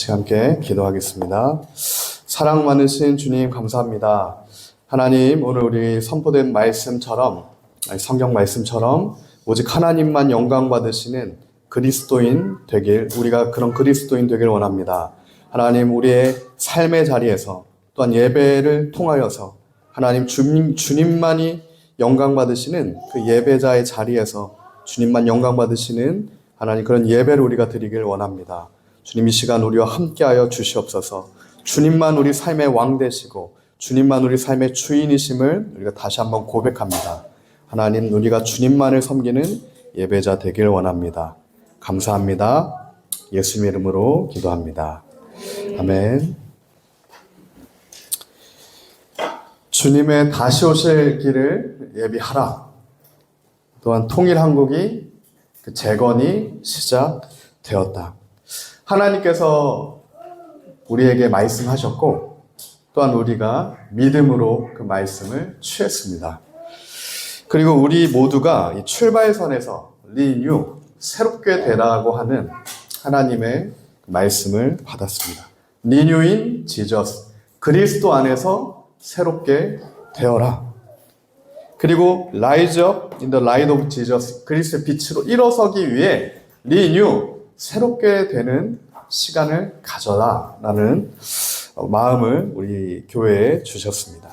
같이 함께 기도하겠습니다. 사랑 많으신 주님 감사합니다. 하나님, 오늘 우리 선포된 말씀처럼, 성경 말씀처럼 오직 하나님만 영광 받으시는 그리스도인 되길, 우리가 그런 그리스도인 되길 원합니다. 하나님, 우리의 삶의 자리에서 또한 예배를 통하여서 하나님 주님만이 영광 받으시는 그 예배자의 자리에서 주님만 영광 받으시는 하나님 그런 예배를 우리가 드리길 원합니다. 주님, 이 시간 우리와 함께하여 주시옵소서. 주님만 우리 삶의 왕 되시고 주님만 우리 삶의 주인이심을 우리가 다시 한번 고백합니다. 하나님, 우리가 주님만을 섬기는 예배자 되길 원합니다. 감사합니다. 예수님의 이름으로 기도합니다. 아멘. 주님의 다시 오실 길을 예비하라. 또한 통일한국이 그 재건이 시작되었다. 하나님께서 우리에게 말씀하셨고 또한 우리가 믿음으로 그 말씀을 취했습니다. 그리고 우리 모두가 이 출발선에서 리뉴, 새롭게 되라고 하는 하나님의 말씀을 받았습니다. 리뉴인 지저스, 그리스도 안에서 새롭게 되어라. 그리고 rise up in the light of Jesus, 그리스도의 빛으로 일어서기 위해 리뉴, 새롭게 되는 시간을 가져라 라는 마음을 우리 교회에 주셨습니다.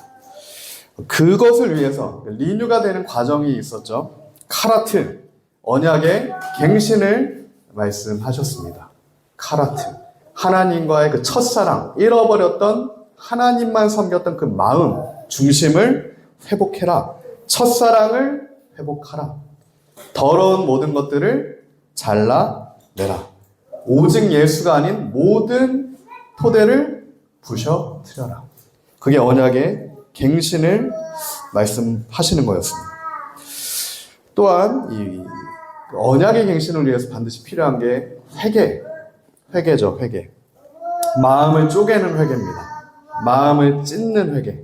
그것을 위해서 리뉴가 되는 과정이 있었죠. 카라트, 언약의 갱신을 말씀하셨습니다. 카라트, 하나님과의 그 첫사랑, 잃어버렸던 하나님만 섬겼던 그 마음, 중심을 회복해라. 첫사랑을 회복하라. 더러운 모든 것들을 잘라내라. 오직 예수가 아닌 모든 토대를 부셔뜨려라. 그게 언약의 갱신을 말씀하시는 거였습니다. 또한 이 언약의 갱신을 위해서 반드시 필요한 게 회개죠, 회개. 마음을 쪼개는 회개입니다. 마음을 찢는 회개.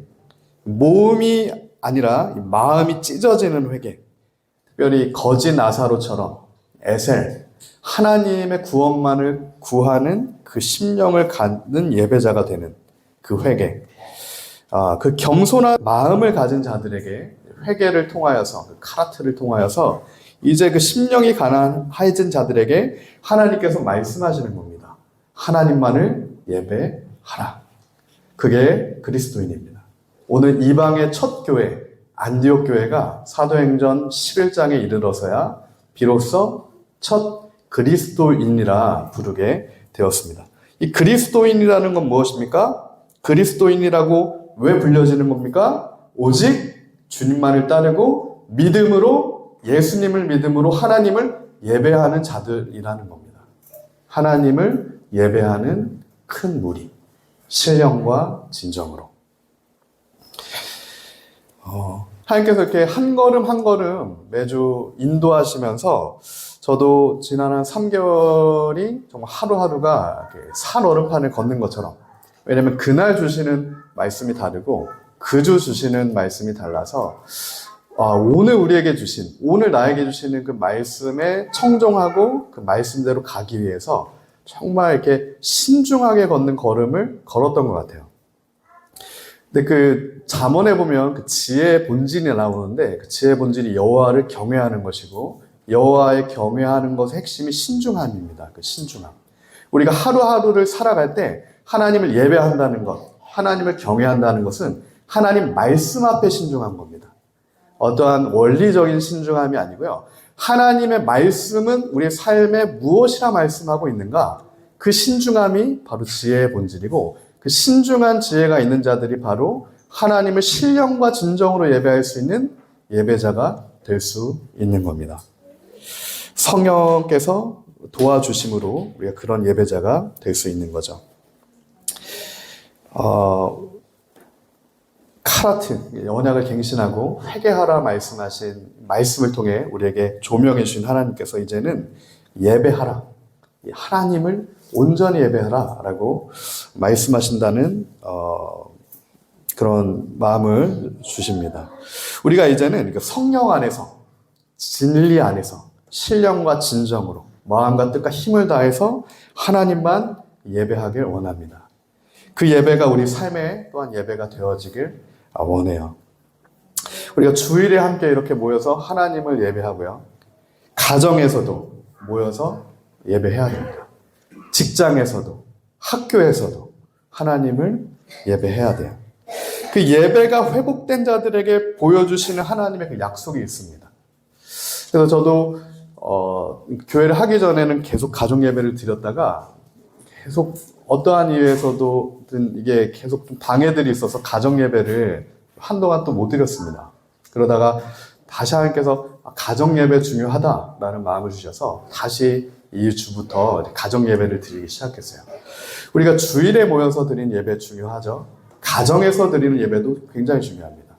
몸이 아니라 마음이 찢어지는 회개. 특별히 거짓 나사로처럼 에셀, 하나님의 구원만을 구하는 그 심령을 갖는 예배자가 되는 그 회개. 그 겸손한 마음을 가진 자들에게 회개를 통하여서, 그 카라트를 통하여서 이제 그 심령이 가난해진 자들에게 하나님께서 말씀하시는 겁니다. 하나님만을 예배하라. 그게 그리스도인입니다. 오늘 이방의 첫 교회, 안디옥 교회가 사도행전 11장에 이르러서야 비로소 첫 그리스도인이라 부르게 되었습니다. 이 그리스도인이라는 건 무엇입니까? 그리스도인이라고 왜 불려지는 겁니까? 오직 주님만을 따르고 믿음으로, 예수님을 믿음으로 하나님을 예배하는 자들이라는 겁니다. 하나님을 예배하는 큰 무리, 신령과 진정으로. 하나님께서 이렇게 한 걸음 한 걸음 매주 인도하시면서 저도 지난 한 3개월이 정말 하루하루가 산 얼음판을 걷는 것처럼, 왜냐면 그날 주시는 말씀이 다르고 그 주 주시는 말씀이 달라서 오늘 우리에게 주신, 오늘 나에게 주시는 그 말씀에 청종하고 그 말씀대로 가기 위해서 정말 이렇게 신중하게 걷는 걸음을 걸었던 것 같아요. 근데 그 잠언에 보면 그 지혜의 본질이 나오는데 그 지혜의 본질이 여호와를 경외하는 것이고 여호와의 경외하는 것의 핵심이 신중함입니다. 그 신중함. 우리가 하루하루를 살아갈 때 하나님을 예배한다는 것, 하나님을 경외한다는 것은 하나님 말씀 앞에 신중한 겁니다. 어떠한 원리적인 신중함이 아니고요. 하나님의 말씀은 우리의 삶에 무엇이라 말씀하고 있는가? 그 신중함이 바로 지혜의 본질이고 그 신중한 지혜가 있는 자들이 바로 하나님을 신령과 진정으로 예배할 수 있는 예배자가 될 수 있는 겁니다. 성령께서 도와주심으로 우리가 그런 예배자가 될 수 있는 거죠. 카라트, 언약을 갱신하고 회개하라 말씀하신 말씀을 통해 우리에게 조명해 주신 하나님께서 이제는 예배하라, 하나님을 온전히 예배하라 라고 말씀하신다는 그런 마음을 주십니다. 우리가 이제는 성령 안에서, 진리 안에서 신령과 진정으로 마음과 뜻과 힘을 다해서 하나님만 예배하길 원합니다. 그 예배가 우리 삶의 또한 예배가 되어지길 원해요. 우리가 주일에 함께 이렇게 모여서 하나님을 예배하고요. 가정에서도 모여서 예배해야 됩니다. 직장에서도, 학교에서도 하나님을 예배해야 돼요. 그 예배가 회복된 자들에게 보여주시는 하나님의 그 약속이 있습니다. 그래서 저도 교회를 하기 전에는 계속 가정 예배를 드렸다가 계속 어떠한 이유에서도 이게 계속 좀 방해들이 있어서 가정 예배를 한동안 또 못 드렸습니다. 그러다가 다시 하나님께서 가정 예배 중요하다라는 마음을 주셔서 다시 이 주부터 가정 예배를 드리기 시작했어요. 우리가 주일에 모여서 드리는 예배 중요하죠. 가정에서 드리는 예배도 굉장히 중요합니다.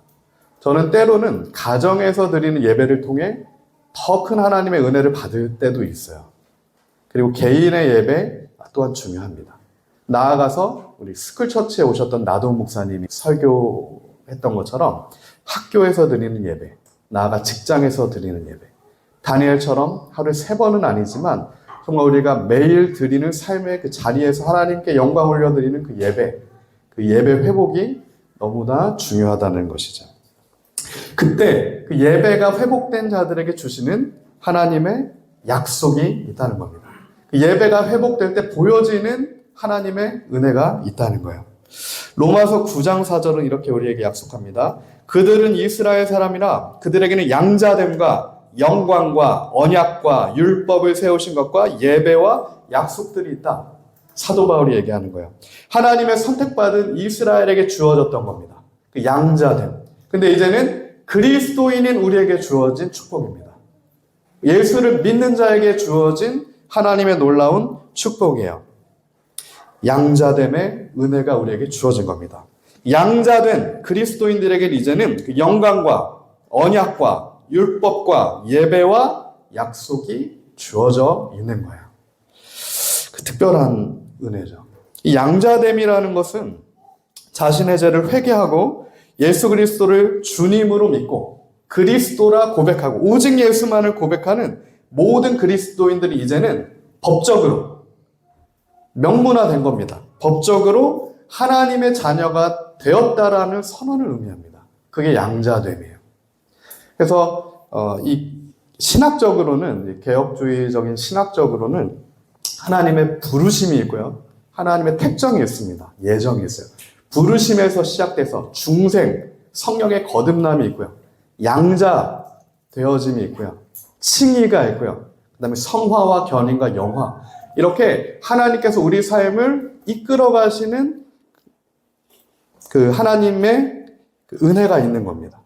저는 때로는 가정에서 드리는 예배를 통해 더 큰 하나님의 은혜를 받을 때도 있어요. 그리고 개인의 예배 또한 중요합니다. 나아가서 우리 스쿨처치에 오셨던 나돈 목사님이 설교했던 것처럼 학교에서 드리는 예배, 나아가 직장에서 드리는 예배, 다니엘처럼 하루에 3번은 아니지만 정말 우리가 매일 드리는 삶의 그 자리에서 하나님께 영광 올려드리는 그 예배 회복이 너무나 중요하다는 것이죠. 그때 그 예배가 회복된 자들에게 주시는 하나님의 약속이 있다는 겁니다. 그 예배가 회복될 때 보여지는 하나님의 은혜가 있다는 거예요. 로마서 9장 4절은 이렇게 우리에게 약속합니다. 그들은 이스라엘 사람이라 그들에게는 양자됨과 영광과 언약과 율법을 세우신 것과 예배와 약속들이 있다. 사도 바울이 얘기하는 거예요. 하나님의 선택받은 이스라엘에게 주어졌던 겁니다. 그 양자됨. 근데 이제는 그리스도인인 우리에게 주어진 축복입니다. 예수를 믿는 자에게 주어진 하나님의 놀라운 축복이에요. 양자됨의 은혜가 우리에게 주어진 겁니다. 양자된 그리스도인들에게 이제는 그 영광과 언약과 율법과 예배와 약속이 주어져 있는 거예요. 그 특별한 은혜죠. 이 양자됨이라는 것은 자신의 죄를 회개하고 예수 그리스도를 주님으로 믿고 그리스도라 고백하고 오직 예수만을 고백하는 모든 그리스도인들이 이제는 법적으로 명문화된 겁니다. 법적으로 하나님의 자녀가 되었다라는 선언을 의미합니다. 그게 양자됨이에요. 그래서 이 신학적으로는 개혁주의적인 신학적으로는 하나님의 부르심이 있고요. 하나님의 택정이 있습니다. 예정이 있어요. 부르심에서 시작돼서 중생, 성령의 거듭남이 있고요. 양자 되어짐이 있고요. 칭의가 있고요. 그 다음에 성화와 견인과 영화. 이렇게 하나님께서 우리 삶을 이끌어 가시는 그 하나님의 그 은혜가 있는 겁니다.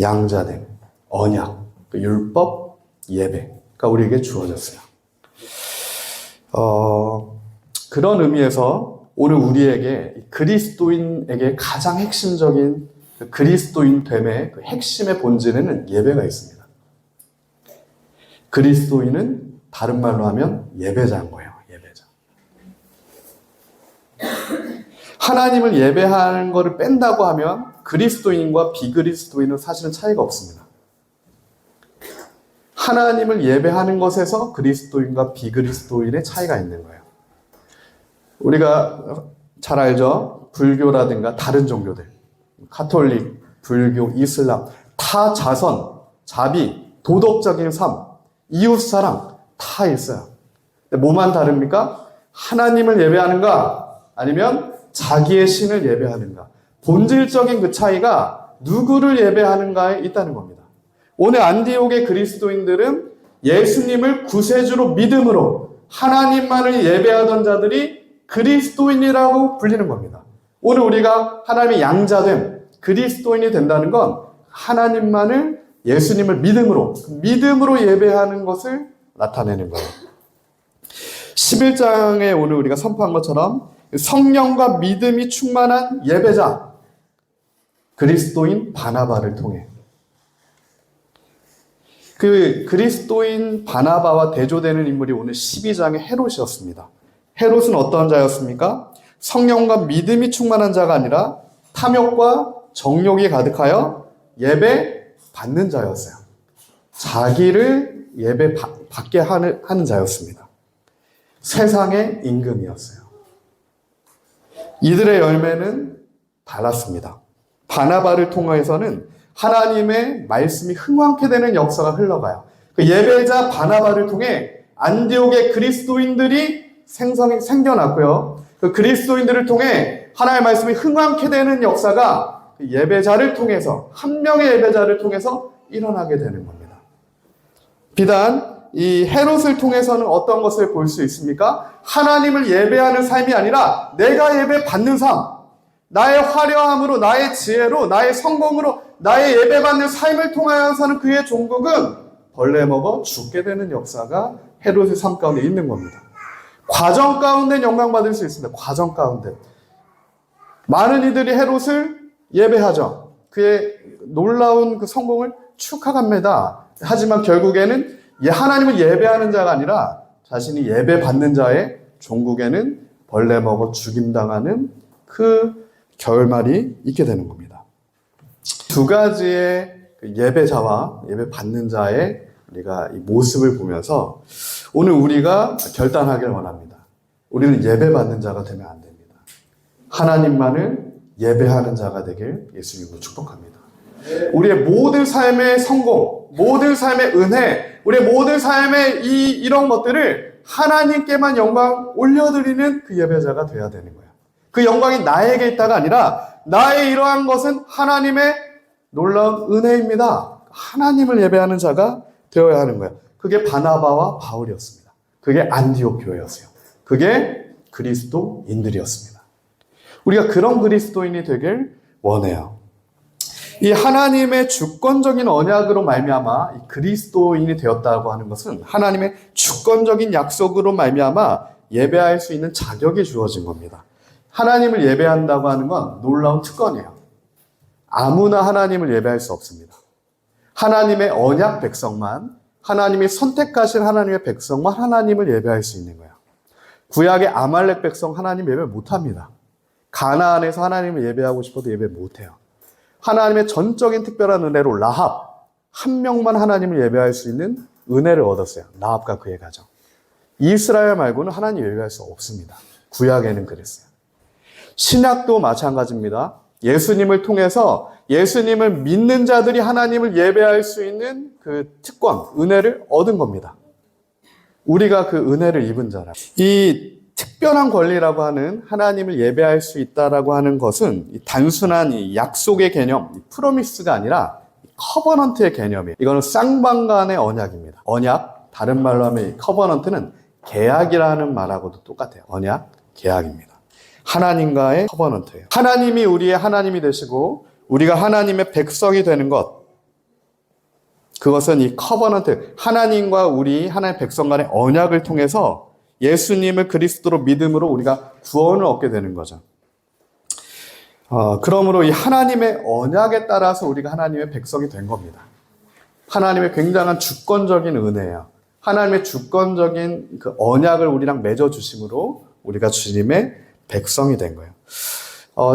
양자됨, 언약, 율법, 예배가 우리에게 주어졌어요. 그런 의미에서 오늘 우리에게 그리스도인에게 가장 핵심적인 그리스도인됨의 그 핵심의 본질에는 예배가 있습니다. 그리스도인은 다른 말로 하면 예배자인 거예요. 예배자. 하나님을 예배하는 것을 뺀다고 하면 그리스도인과 비그리스도인은 사실은 차이가 없습니다. 하나님을 예배하는 것에서 그리스도인과 비그리스도인의 차이가 있는 거예요. 우리가 잘 알죠? 불교라든가 다른 종교들, 가톨릭, 불교, 이슬람, 타 자선, 자비, 도덕적인 삶, 이웃사랑 다 있어요. 근데 뭐만 다릅니까? 하나님을 예배하는가 아니면 자기의 신을 예배하는가. 본질적인 그 차이가 누구를 예배하는가에 있다는 겁니다. 오늘 안디옥의 그리스도인들은 예수님을 구세주로 믿음으로 하나님만을 예배하던 자들이 그리스도인이라고 불리는 겁니다. 오늘 우리가 하나님의 양자됨, 그리스도인이 된다는 건 하나님만을 예수님을 믿음으로 예배하는 것을 나타내는 거예요. 11장에 오늘 우리가 선포한 것처럼 성령과 믿음이 충만한 예배자, 그리스도인 바나바를 통해 그 그리스도인 바나바와 대조되는 인물이 오늘 12장의 헤롯이었습니다. 헤롯은 어떤 자였습니까? 성령과 믿음이 충만한 자가 아니라 탐욕과 정욕이 가득하여 예배 받는 자였어요. 자기를 예배 받게 하는 자였습니다. 세상의 임금이었어요. 이들의 열매는 달랐습니다. 바나바를 통해서는 하나님의 말씀이 흥왕케 되는 역사가 흘러가요. 그 예배자 바나바를 통해 안디옥의 그리스도인들이 생겨났고요. 그 그리스도인들을 통해 하나님의 말씀이 흥왕케 되는 역사가 그 예배자를 통해서, 한 명의 예배자를 통해서 일어나게 되는 겁니다. 비단 이 헤롯을 통해서는 어떤 것을 볼 수 있습니까? 하나님을 예배하는 삶이 아니라 내가 예배받는 삶, 나의 화려함으로, 나의 지혜로, 나의 성공으로, 나의 예배받는 삶을 통하여서는 그의 종국은 벌레 먹어 죽게 되는 역사가 헤롯의 삶 가운데 있는 겁니다. 과정 가운데 영광받을 수 있습니다. 과정 가운데. 많은 이들이 헤롯을 예배하죠. 그의 놀라운 그 성공을 축하합니다. 하지만 결국에는 하나님을 예배하는 자가 아니라 자신이 예배받는 자의 종국에는 벌레 먹어 죽임당하는 그 결말이 있게 되는 겁니다. 두 가지의 예배자와 예배받는 자의 우리가 이 모습을 보면서 오늘 우리가 결단하길 원합니다. 우리는 예배받는 자가 되면 안 됩니다. 하나님만을 예배하는 자가 되길 예수님으로 축복합니다. 우리의 모든 삶의 성공, 모든 삶의 은혜, 우리의 모든 삶의 이런 것들을 하나님께만 영광 올려드리는 그 예배자가 되어야 되는 거예요. 그 영광이 나에게 있다가 아니라 나의 이러한 것은 하나님의 놀라운 은혜입니다. 하나님을 예배하는 자가 되어야 하는 거예요. 그게 바나바와 바울이었습니다. 그게 안디옥 교회였어요. 그게 그리스도인들이었습니다. 우리가 그런 그리스도인이 되길 원해요. 이 하나님의 주권적인 언약으로 말미암아 이 그리스도인이 되었다고 하는 것은 하나님의 주권적인 약속으로 말미암아 예배할 수 있는 자격이 주어진 겁니다. 하나님을 예배한다고 하는 건 놀라운 특권이에요. 아무나 하나님을 예배할 수 없습니다. 하나님의 언약 백성만, 하나님이 선택하신 하나님의 백성만 하나님을 예배할 수 있는 거예요. 구약의 아말렉 백성 하나님 예배 못합니다. 가나안에서 하나님을 예배하고 싶어도 예배 못해요. 하나님의 전적인 특별한 은혜로 라합 한 명만 하나님을 예배할 수 있는 은혜를 얻었어요. 라합과 그의 가정. 이스라엘 말고는 하나님 예배할 수 없습니다. 구약에는 그랬어요. 신약도 마찬가지입니다. 예수님을 통해서 예수님을 믿는 자들이 하나님을 예배할 수 있는 그 특권, 은혜를 얻은 겁니다. 우리가 그 은혜를 입은 자라. 이 특별한 권리라고 하는 하나님을 예배할 수 있다라고 하는 것은 단순한 이 약속의 개념, 프로미스가 아니라 커버넌트의 개념이에요. 이거는 쌍방간의 언약입니다. 언약, 다른 말로 하면 이 커버넌트는 계약이라는 말하고도 똑같아요. 언약, 계약입니다. 하나님과의 커버넌트예요. 하나님이 우리의 하나님이 되시고 우리가 하나님의 백성이 되는 것, 그것은 이 커버넌트, 하나님과 우리 하나님의 백성 간의 언약을 통해서 예수님을 그리스도로 믿음으로 우리가 구원을 얻게 되는 거죠. 그러므로 이 하나님의 언약에 따라서 우리가 하나님의 백성이 된 겁니다. 하나님의 굉장한 주권적인 은혜예요. 하나님의 주권적인 그 언약을 우리랑 맺어주심으로 우리가 주님의 백성이 된 거예요.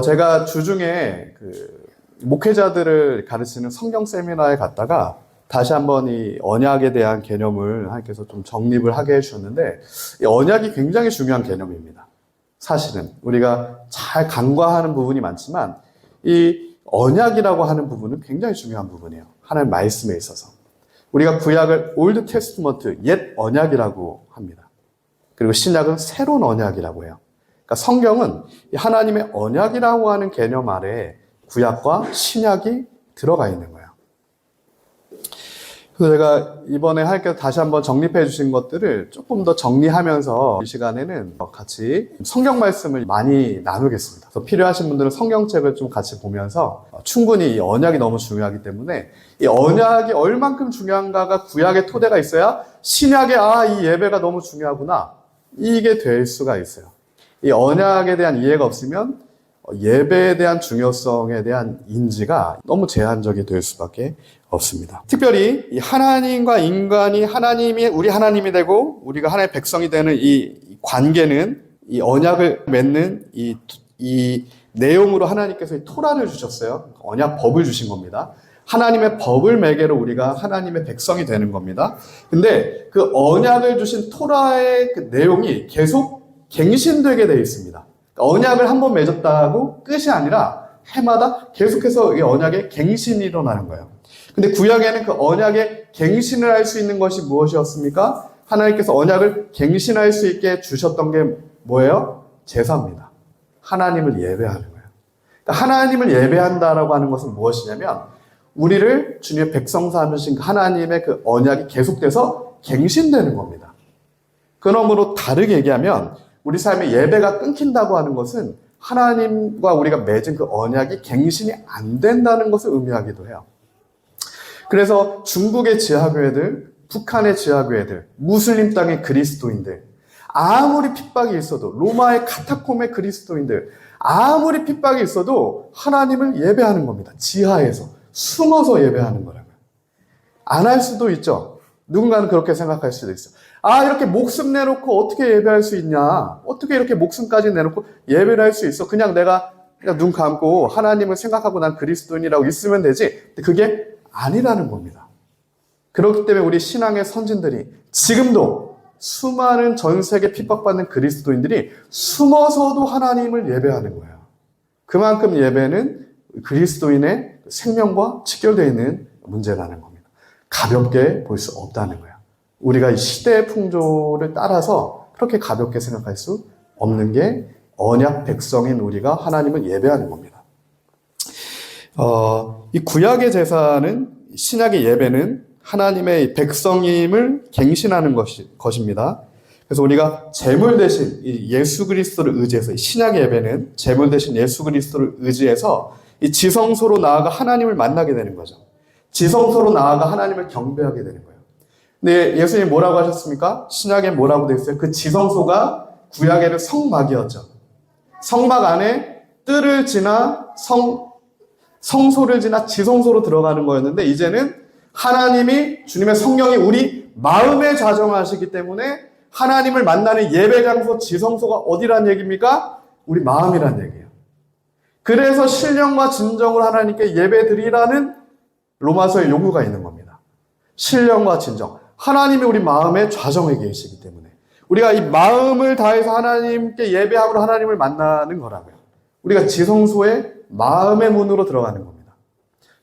제가 주중에 그 목회자들을 가르치는 성경 세미나에 갔다가 다시 한번 이 언약에 대한 개념을 하나님께서 좀 정립을 하게 해주셨는데, 이 언약이 굉장히 중요한 개념입니다. 사실은 우리가 잘 간과하는 부분이 많지만 이 언약이라고 하는 부분은 굉장히 중요한 부분이에요. 하나님 말씀에 있어서. 우리가 구약을 올드 테스트먼트, 옛 언약이라고 합니다. 그리고 신약은 새로운 언약이라고 해요. 그러니까 성경은 하나님의 언약이라고 하는 개념 아래에 구약과 신약이 들어가 있는 거예요. 그래서 제가 이번에 하나님께서 다시 한번 정립해 주신 것들을 조금 더 정리하면서 이 시간에는 같이 성경 말씀을 많이 나누겠습니다. 그래서 필요하신 분들은 성경책을 좀 같이 보면서 충분히 이 언약이 너무 중요하기 때문에 이 언약이 얼만큼 중요한가가 구약의 토대가 있어야 신약의 이 예배가 너무 중요하구나, 이게 될 수가 있어요. 이 언약에 대한 이해가 없으면 예배에 대한 중요성에 대한 인지가 너무 제한적이 될 수밖에 없습니다. 특별히 이 하나님과 인간이 하나님이 우리 하나님이 되고 우리가 하나님의 백성이 되는 이 관계는 이 언약을 맺는 이 내용으로 하나님께서 이 토라를 주셨어요. 언약법을 주신 겁니다. 하나님의 법을 매개로 우리가 하나님의 백성이 되는 겁니다. 근데 그 언약을 주신 토라의 그 내용이 계속 갱신되게 되어 있습니다. 언약을 한번 맺었다고 끝이 아니라 해마다 계속해서 이 언약의 갱신이 일어나는 거예요. 근데 구약에는 그 언약의 갱신을 할 수 있는 것이 무엇이었습니까? 하나님께서 언약을 갱신할 수 있게 주셨던 게 뭐예요? 제사입니다. 하나님을 예배하는 거예요. 그러니까 하나님을 예배한다라고 하는 것은 무엇이냐면 우리를 주님의 백성 삼으신 하나님의 그 언약이 계속돼서 갱신되는 겁니다. 그러므로 다르게 얘기하면 우리 삶의 예배가 끊긴다고 하는 것은 하나님과 우리가 맺은 그 언약이 갱신이 안 된다는 것을 의미하기도 해요. 그래서 중국의 지하교회들, 북한의 지하교회들, 무슬림 땅의 그리스도인들, 아무리 핍박이 있어도 로마의 카타콤의 그리스도인들, 아무리 핍박이 있어도 하나님을 예배하는 겁니다. 지하에서, 숨어서 예배하는 거라고요. 안 할 수도 있죠. 누군가는 그렇게 생각할 수도 있어요. 아, 이렇게 목숨 내놓고 어떻게 예배할 수 있냐? 어떻게 이렇게 목숨까지 내놓고 예배를 할 수 있어? 그냥 내가 눈 감고 하나님을 생각하고 난 그리스도인이라고 있으면 되지. 근데 그게 아니라는 겁니다. 그렇기 때문에 우리 신앙의 선진들이 지금도 수많은 전 세계 핍박받는 그리스도인들이 숨어서도 하나님을 예배하는 거예요. 그만큼 예배는 그리스도인의 생명과 직결되어 있는 문제라는 겁니다. 가볍게 볼 수 없다는 거예요. 우리가 이 시대의 풍조를 따라서 그렇게 가볍게 생각할 수 없는 게 언약 백성인 우리가 하나님을 예배하는 겁니다. 이 구약의 제사는, 신약의 예배는 하나님의 백성임을 갱신하는 것입니다. 그래서 우리가 제물 대신 예수 그리스도를 의지해서, 신약의 예배는 제물 대신 예수 그리스도를 의지해서 이 지성소로 나아가 하나님을 만나게 되는 거죠. 지성소로 나아가 하나님을 경배하게 되는 거예요. 근데 예수님이 뭐라고 하셨습니까? 신약에 뭐라고 되어 있어요? 그 지성소가 구약에는 성막이었죠. 성막 안에 뜰을 지나 성소를 지나 지성소로 들어가는 거였는데, 이제는 하나님이, 주님의 성령이 우리 마음에 좌정하시기 때문에 하나님을 만나는 예배 장소, 지성소가 어디란 얘기입니까? 우리 마음이란 얘기예요. 그래서 신령과 진정으로 하나님께 예배 드리라는 로마서의 요구가 있는 겁니다. 신령과 진정. 하나님이 우리 마음에 좌정해 계시기 때문에 우리가 이 마음을 다해서 하나님께 예배함으로 하나님을 만나는 거라고요. 우리가 지성소에 마음의 문으로 들어가는 겁니다.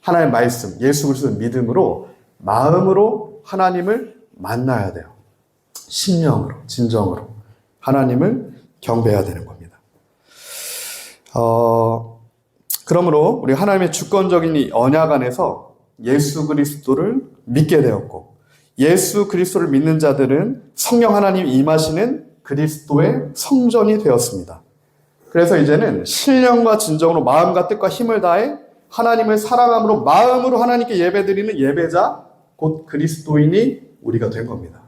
하나님의 말씀, 예수 그리스도를 믿음으로 마음으로 하나님을 만나야 돼요. 신령으로, 진정으로 하나님을 경배해야 되는 겁니다. 그러므로 우리 하나님의 주권적인 이 언약 안에서 예수 그리스도를 믿게 되었고, 예수 그리스도를 믿는 자들은 성령 하나님이 임하시는 그리스도의 성전이 되었습니다. 그래서 이제는 신령과 진정으로 마음과 뜻과 힘을 다해 하나님을 사랑함으로 마음으로 하나님께 예배드리는 예배자, 곧 그리스도인이 우리가 된 겁니다.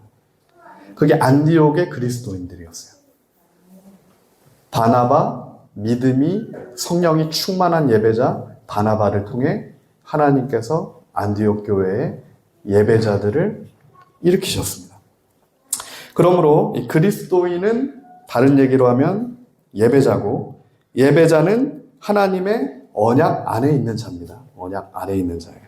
그게 안디옥의 그리스도인들이었어요. 바나바, 믿음이 성령이 충만한 예배자 바나바를 통해 하나님께서 안디옥 교회의 예배자들을 일으키셨습니다. 그러므로 이 그리스도인은 다른 얘기로 하면 예배자고, 예배자는 하나님의 언약 안에 있는 자입니다. 언약 안에 있는 자예요.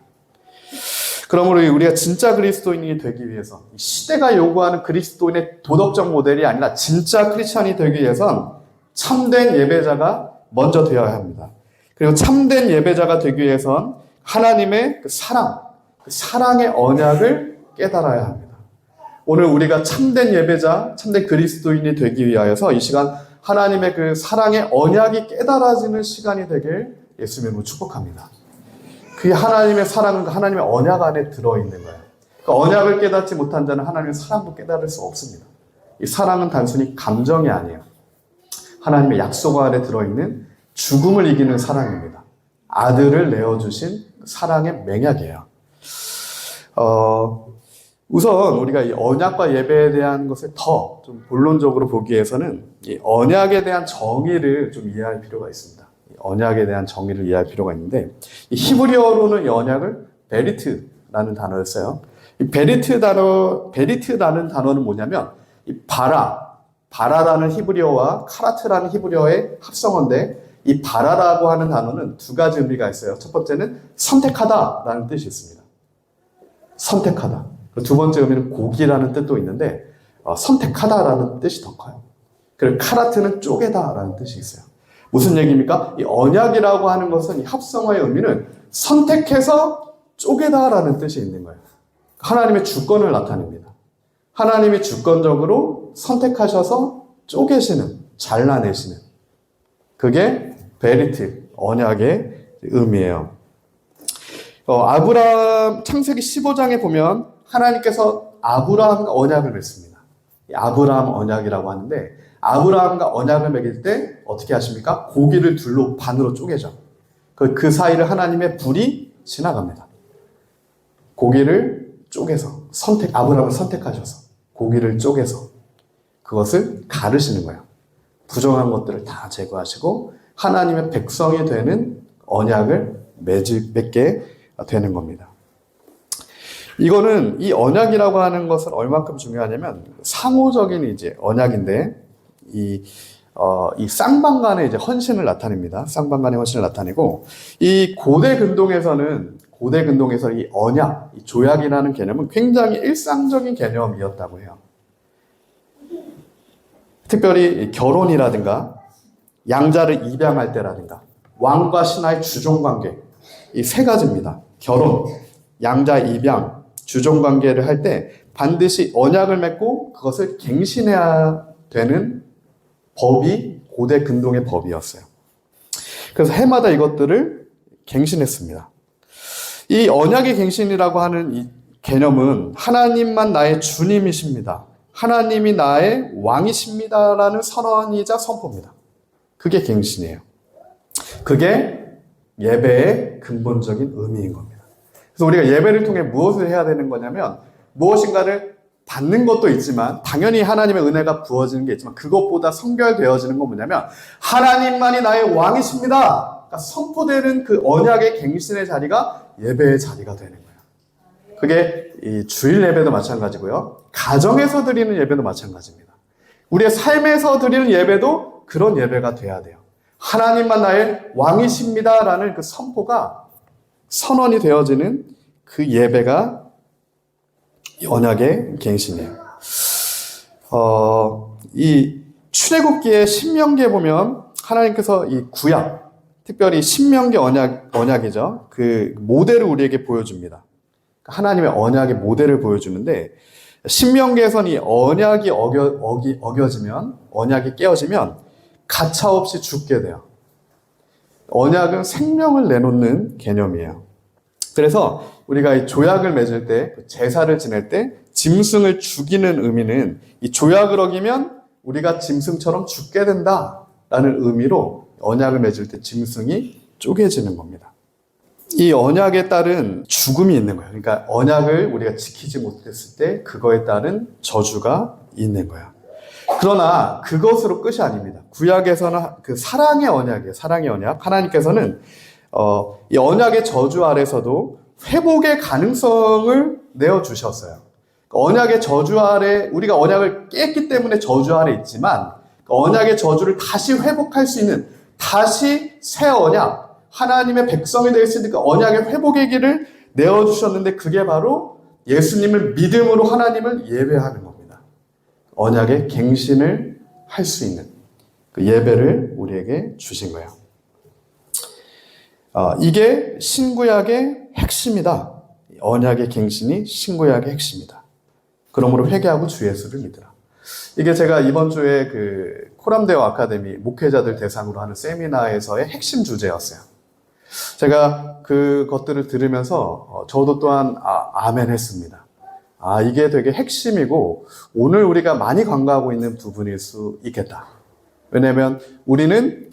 그러므로 우리가 진짜 그리스도인이 되기 위해서, 시대가 요구하는 그리스도인의 도덕적 모델이 아니라 진짜 크리스찬이 되기 위해선 참된 예배자가 먼저 되어야 합니다. 그리고 참된 예배자가 되기 위해선 하나님의 그 사랑, 그 사랑의 언약을 깨달아야 합니다. 오늘 우리가 참된 예배자, 참된 그리스도인이 되기 위하여서 이 시간 하나님의 그 사랑의 언약이 깨달아지는 시간이 되길 예수님으로 축복합니다. 그 하나님의 사랑은 하나님의 언약 안에 들어있는 거예요. 그 언약을 깨닫지 못한 자는 하나님의 사랑도 깨달을 수 없습니다. 이 사랑은 단순히 감정이 아니에요. 하나님의 약속 안에 들어있는 죽음을 이기는 사랑입니다. 아들을 내어주신 사랑의 맹약이에요. 우선 우리가 이 언약과 예배에 대한 것을 더 좀 본론적으로 보기 위해서는 이 언약에 대한 정의를 좀 이해할 필요가 있습니다. 이 언약에 대한 정의를 이해할 필요가 있는데, 이 히브리어로는 이 언약을 베리트라는 단어를 써요. 이 베리트라는 단어는 뭐냐면 이 바라라는 히브리어와 카라트라는 히브리어의 합성어인데, 이 바라라고 하는 단어는 두 가지 의미가 있어요. 첫 번째는 선택하다라는 뜻이 있습니다. 선택하다. 두 번째 의미는 고기라는 뜻도 있는데 선택하다라는 뜻이 더 커요. 그리고 카라트는 쪼개다라는 뜻이 있어요. 무슨 얘기입니까? 이 언약이라고 하는 것은 이 합성어의 의미는 선택해서 쪼개다라는 뜻이 있는 거예요. 하나님의 주권을 나타냅니다. 하나님이 주권적으로 선택하셔서 쪼개시는, 잘라내시는. 그게 베리트, 언약의 의미예요. 아브라함, 창세기 15장에 보면 하나님께서 아브라함과 언약을 맺습니다. 아브라함 언약이라고 하는데 아브라함과 언약을 맺을 때 어떻게 하십니까? 고기를 둘로 반으로 쪼개죠. 그 사이를 하나님의 불이 지나갑니다. 고기를 쪼개서 아브라함을 선택하셔서 고기를 쪼개서 그것을 가르시는 거예요. 부정한 것들을 다 제거하시고 하나님의 백성이 되는 언약을 맺게 되는 겁니다. 이거는 이 언약이라고 하는 것은 얼마큼 중요하냐면 상호적인 이제 언약인데 이 쌍방간의 이제 헌신을 나타냅니다. 쌍방간의 헌신을 나타내고 이 고대 근동에서 이 언약, 이 조약이라는 개념은 굉장히 일상적인 개념이었다고 해요. 특별히 결혼이라든가 양자를 입양할 때라든가 왕과 신하의 주종관계 이 세 가지입니다. 결혼, 양자 입양, 주종관계를 할 때 반드시 언약을 맺고 그것을 갱신해야 되는 법이 고대 근동의 법이었어요. 그래서 해마다 이것들을 갱신했습니다. 이 언약의 갱신이라고 하는 이 개념은 하나님만 나의 주님이십니다. 하나님이 나의 왕이십니다라는 선언이자 선포입니다. 그게 갱신이에요. 그게 예배의 근본적인 의미인 겁니다. 그래서 우리가 예배를 통해 무엇을 해야 되는 거냐면 무엇인가를 받는 것도 있지만 당연히 하나님의 은혜가 부어지는 게 있지만 그것보다 선결되어지는 건 뭐냐면 하나님만이 나의 왕이십니다. 그러니까 선포되는 그 언약의 갱신의 자리가 예배의 자리가 되는 거예요. 그게 이 주일 예배도 마찬가지고요. 가정에서 드리는 예배도 마찬가지입니다. 우리의 삶에서 드리는 예배도 그런 예배가 돼야 돼요. 하나님만 나의 왕이십니다라는 그 선포가 선언이 되어지는 그 예배가 언약의 갱신이에요. 이 출애굽기의 신명기에 보면 하나님께서 이 구약, 특별히 신명기 언약이죠. 그 모델을 우리에게 보여줍니다. 하나님의 언약의 모델을 보여주는데 신명기에서는 이 언약이 어겨지면 언약이 깨어지면 가차없이 죽게 돼요. 언약은 생명을 내놓는 개념이에요. 그래서 우리가 이 조약을 맺을 때, 제사를 지낼 때 짐승을 죽이는 의미는 이 조약을 어기면 우리가 짐승처럼 죽게 된다라는 의미로 언약을 맺을 때 짐승이 쪼개지는 겁니다. 이 언약에 따른 죽음이 있는 거예요. 그러니까 언약을 우리가 지키지 못했을 때 그거에 따른 저주가 있는 거예요. 그러나 그것으로 끝이 아닙니다. 구약에서는 그 사랑의 언약이에요. 사랑의 언약. 하나님께서는 이 언약의 저주 아래서도 회복의 가능성을 내어주셨어요. 언약의 저주 아래, 우리가 언약을 깼기 때문에 저주 아래 있지만 언약의 저주를 다시 회복할 수 있는 다시 새 언약, 하나님의 백성이 될 수 있는 그 언약의 회복의 길을 내어주셨는데 그게 바로 예수님을 믿음으로 하나님을 예배하는 겁니다. 언약의 갱신을 할 수 있는 그 예배를 우리에게 주신 거예요. 이게 신구약의 핵심이다. 언약의 갱신이 신구약의 핵심이다. 그러므로 회개하고 주 예수를 믿으라. 이게 제가 이번 주에 그 코람데오 아카데미 목회자들 대상으로 하는 세미나에서의 핵심 주제였어요. 제가 그것들을 들으면서 저도 또한 아멘 했습니다. 이게 되게 핵심이고 오늘 우리가 많이 간과하고 있는 부분일 수 있겠다. 왜냐하면 우리는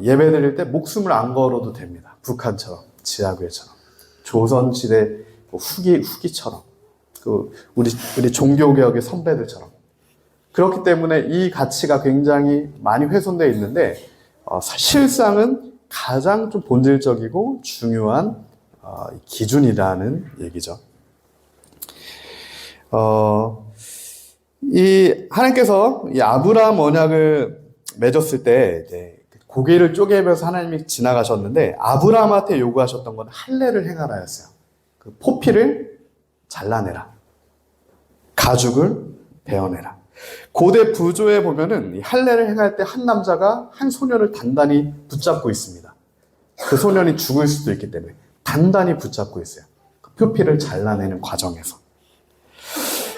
예배 드릴 때 목숨을 안 걸어도 됩니다. 북한처럼, 지하교회처럼, 조선시대 후기처럼, 우리 종교개혁의 선배들처럼. 그렇기 때문에 이 가치가 굉장히 많이 훼손되어 있는데 실상은 가장 좀 본질적이고 중요한 기준이라는 얘기죠. 이 하나님께서 이 아브라함 언약을 맺었을 때 이제 고개를 쪼개면서 하나님이 지나가셨는데 아브라함한테 요구하셨던 건 할례를 행하라였어요. 그 포피를 잘라내라. 가죽을 베어내라. 고대 부조에 보면은 이 할례를 행할 때 한 남자가 한 소년을 단단히 붙잡고 있습니다. 그 소년이 죽을 수도 있기 때문에 단단히 붙잡고 있어요. 그 표피를 잘라내는 과정에서.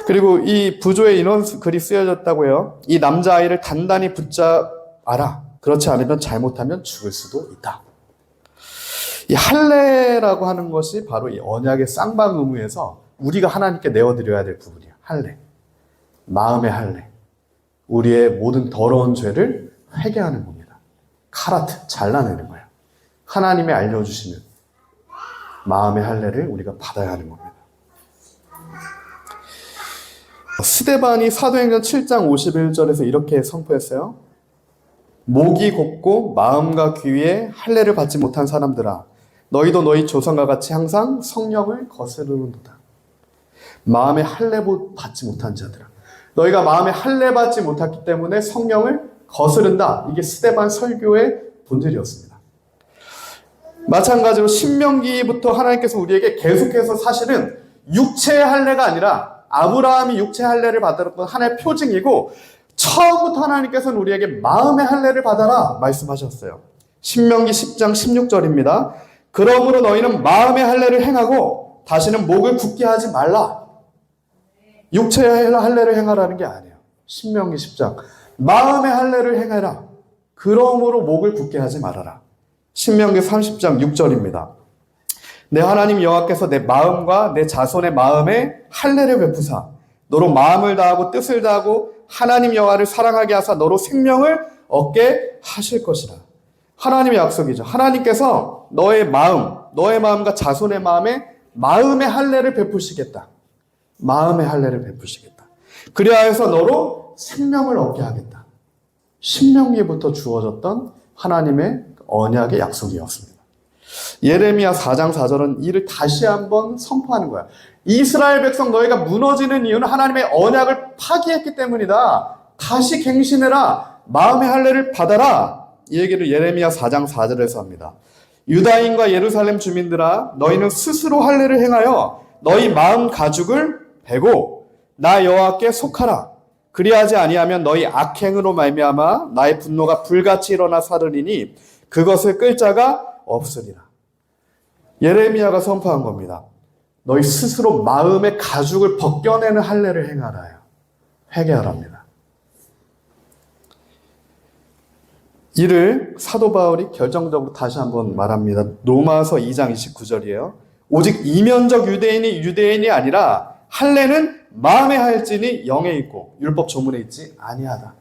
그리고 이 부조에 이런 글이 쓰여졌다고 해요. 이 남자아이를 단단히 붙잡아라. 그렇지 않으면 잘못하면 죽을 수도 있다. 이 할례라고 하는 것이 바로 이 언약의 쌍방 의무에서 우리가 하나님께 내어드려야 될 부분이에요. 할례. 마음의 할례. 우리의 모든 더러운 죄를 회개하는 겁니다. 카라트, 잘라내는 거예요. 하나님이 알려주시는 마음의 할례를 우리가 받아야 하는 겁니다. 스데반이 사도행전 7장 51절에서 이렇게 선포했어요. 목이 곱고 마음과 귀 위에 할례를 받지 못한 사람들아, 너희도 너희 조상과 같이 항상 성령을 거스르는도다. 마음의 할례 받지 못한 자들아, 너희가 마음의 할례 받지 못했기 때문에 성령을 거스른다. 이게 스데반 설교의 본질이었습니다. 마찬가지로 신명기부터 하나님께서 우리에게 계속해서 사실은 육체의 할례가 아니라 아브라함이 육체의 할례를 받았던 하나의 표징이고, 처음부터 하나님께서는 우리에게 마음의 할례를 받아라 말씀하셨어요. 신명기 10장 16절입니다. 그러므로 너희는 마음의 할례를 행하고 다시는 목을 굳게 하지 말라. 육체의 할례를 행하라는 게 아니에요. 신명기 10장 마음의 할례를 행해라. 그러므로 목을 굳게 하지 말아라. 신명기 30장 6절입니다. 내 하나님 여호와께서 내 마음과 내 자손의 마음에 할례를 베푸사 너로 마음을 다하고 뜻을 다하고 하나님 여호와를 사랑하게 하사 너로 생명을 얻게 하실 것이라. 하나님의 약속이죠. 하나님께서 너의 마음과 자손의 마음에 마음의 할례를 베푸시겠다. 마음의 할례를 베푸시겠다. 그리하여서 너로 생명을 얻게 하겠다. 신명기부터 주어졌던 하나님의 언약의 약속이었습니다. 예레미야 4장 4절은 이를 다시 한번 선포하는 거야. 이스라엘 백성 너희가 무너지는 이유는 하나님의 언약을 파기했기 때문이다. 다시 갱신해라. 마음의 할례를 받아라. 이 얘기를 예레미야 4장 4절에서 합니다. 유다인과 예루살렘 주민들아, 너희는 스스로 할례를 행하여 너희 마음 가죽을 베고 나 여호와께 속하라. 그리하지 아니하면 너희 악행으로 말미암아 나의 분노가 불같이 일어나 사르리니 그것을 끌 자가 없으리라. 예레미야가 선포한 겁니다. 너희 스스로 마음의 가죽을 벗겨내는 할례를 행하라요. 회개하랍니다. 이를 사도 바울이 결정적으로 다시 한번 말합니다. 로마서 2장 29절이에요. 오직 이면적 유대인이 아니라 할례는 마음에 할지니 영에 있고 율법 조문에 있지 아니하다.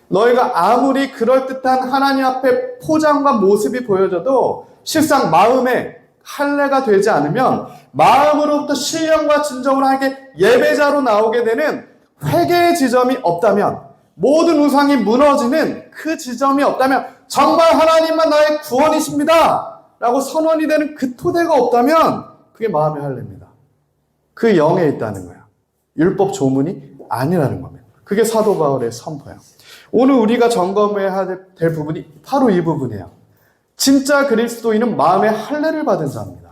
너희가 아무리 그럴듯한 하나님 앞에 포장과 모습이 보여져도 실상 마음에 할례가 되지 않으면 마음으로부터 신령과 진정으로 하게 예배자로 나오게 되는 회개의 지점이 없다면, 모든 우상이 무너지는 그 지점이 없다면, 정말 하나님만 나의 구원이십니다 라고 선언이 되는 그 토대가 없다면 그게 마음의 할례입니다. 그 영에 있다는 거예요. 율법 조문이 아니라는 겁니다. 그게 사도 바울의 선포예요. 오늘 우리가 점검해야 될 부분이 바로 이 부분이에요. 진짜 그리스도인은 마음의 할례를 받은 자입니다.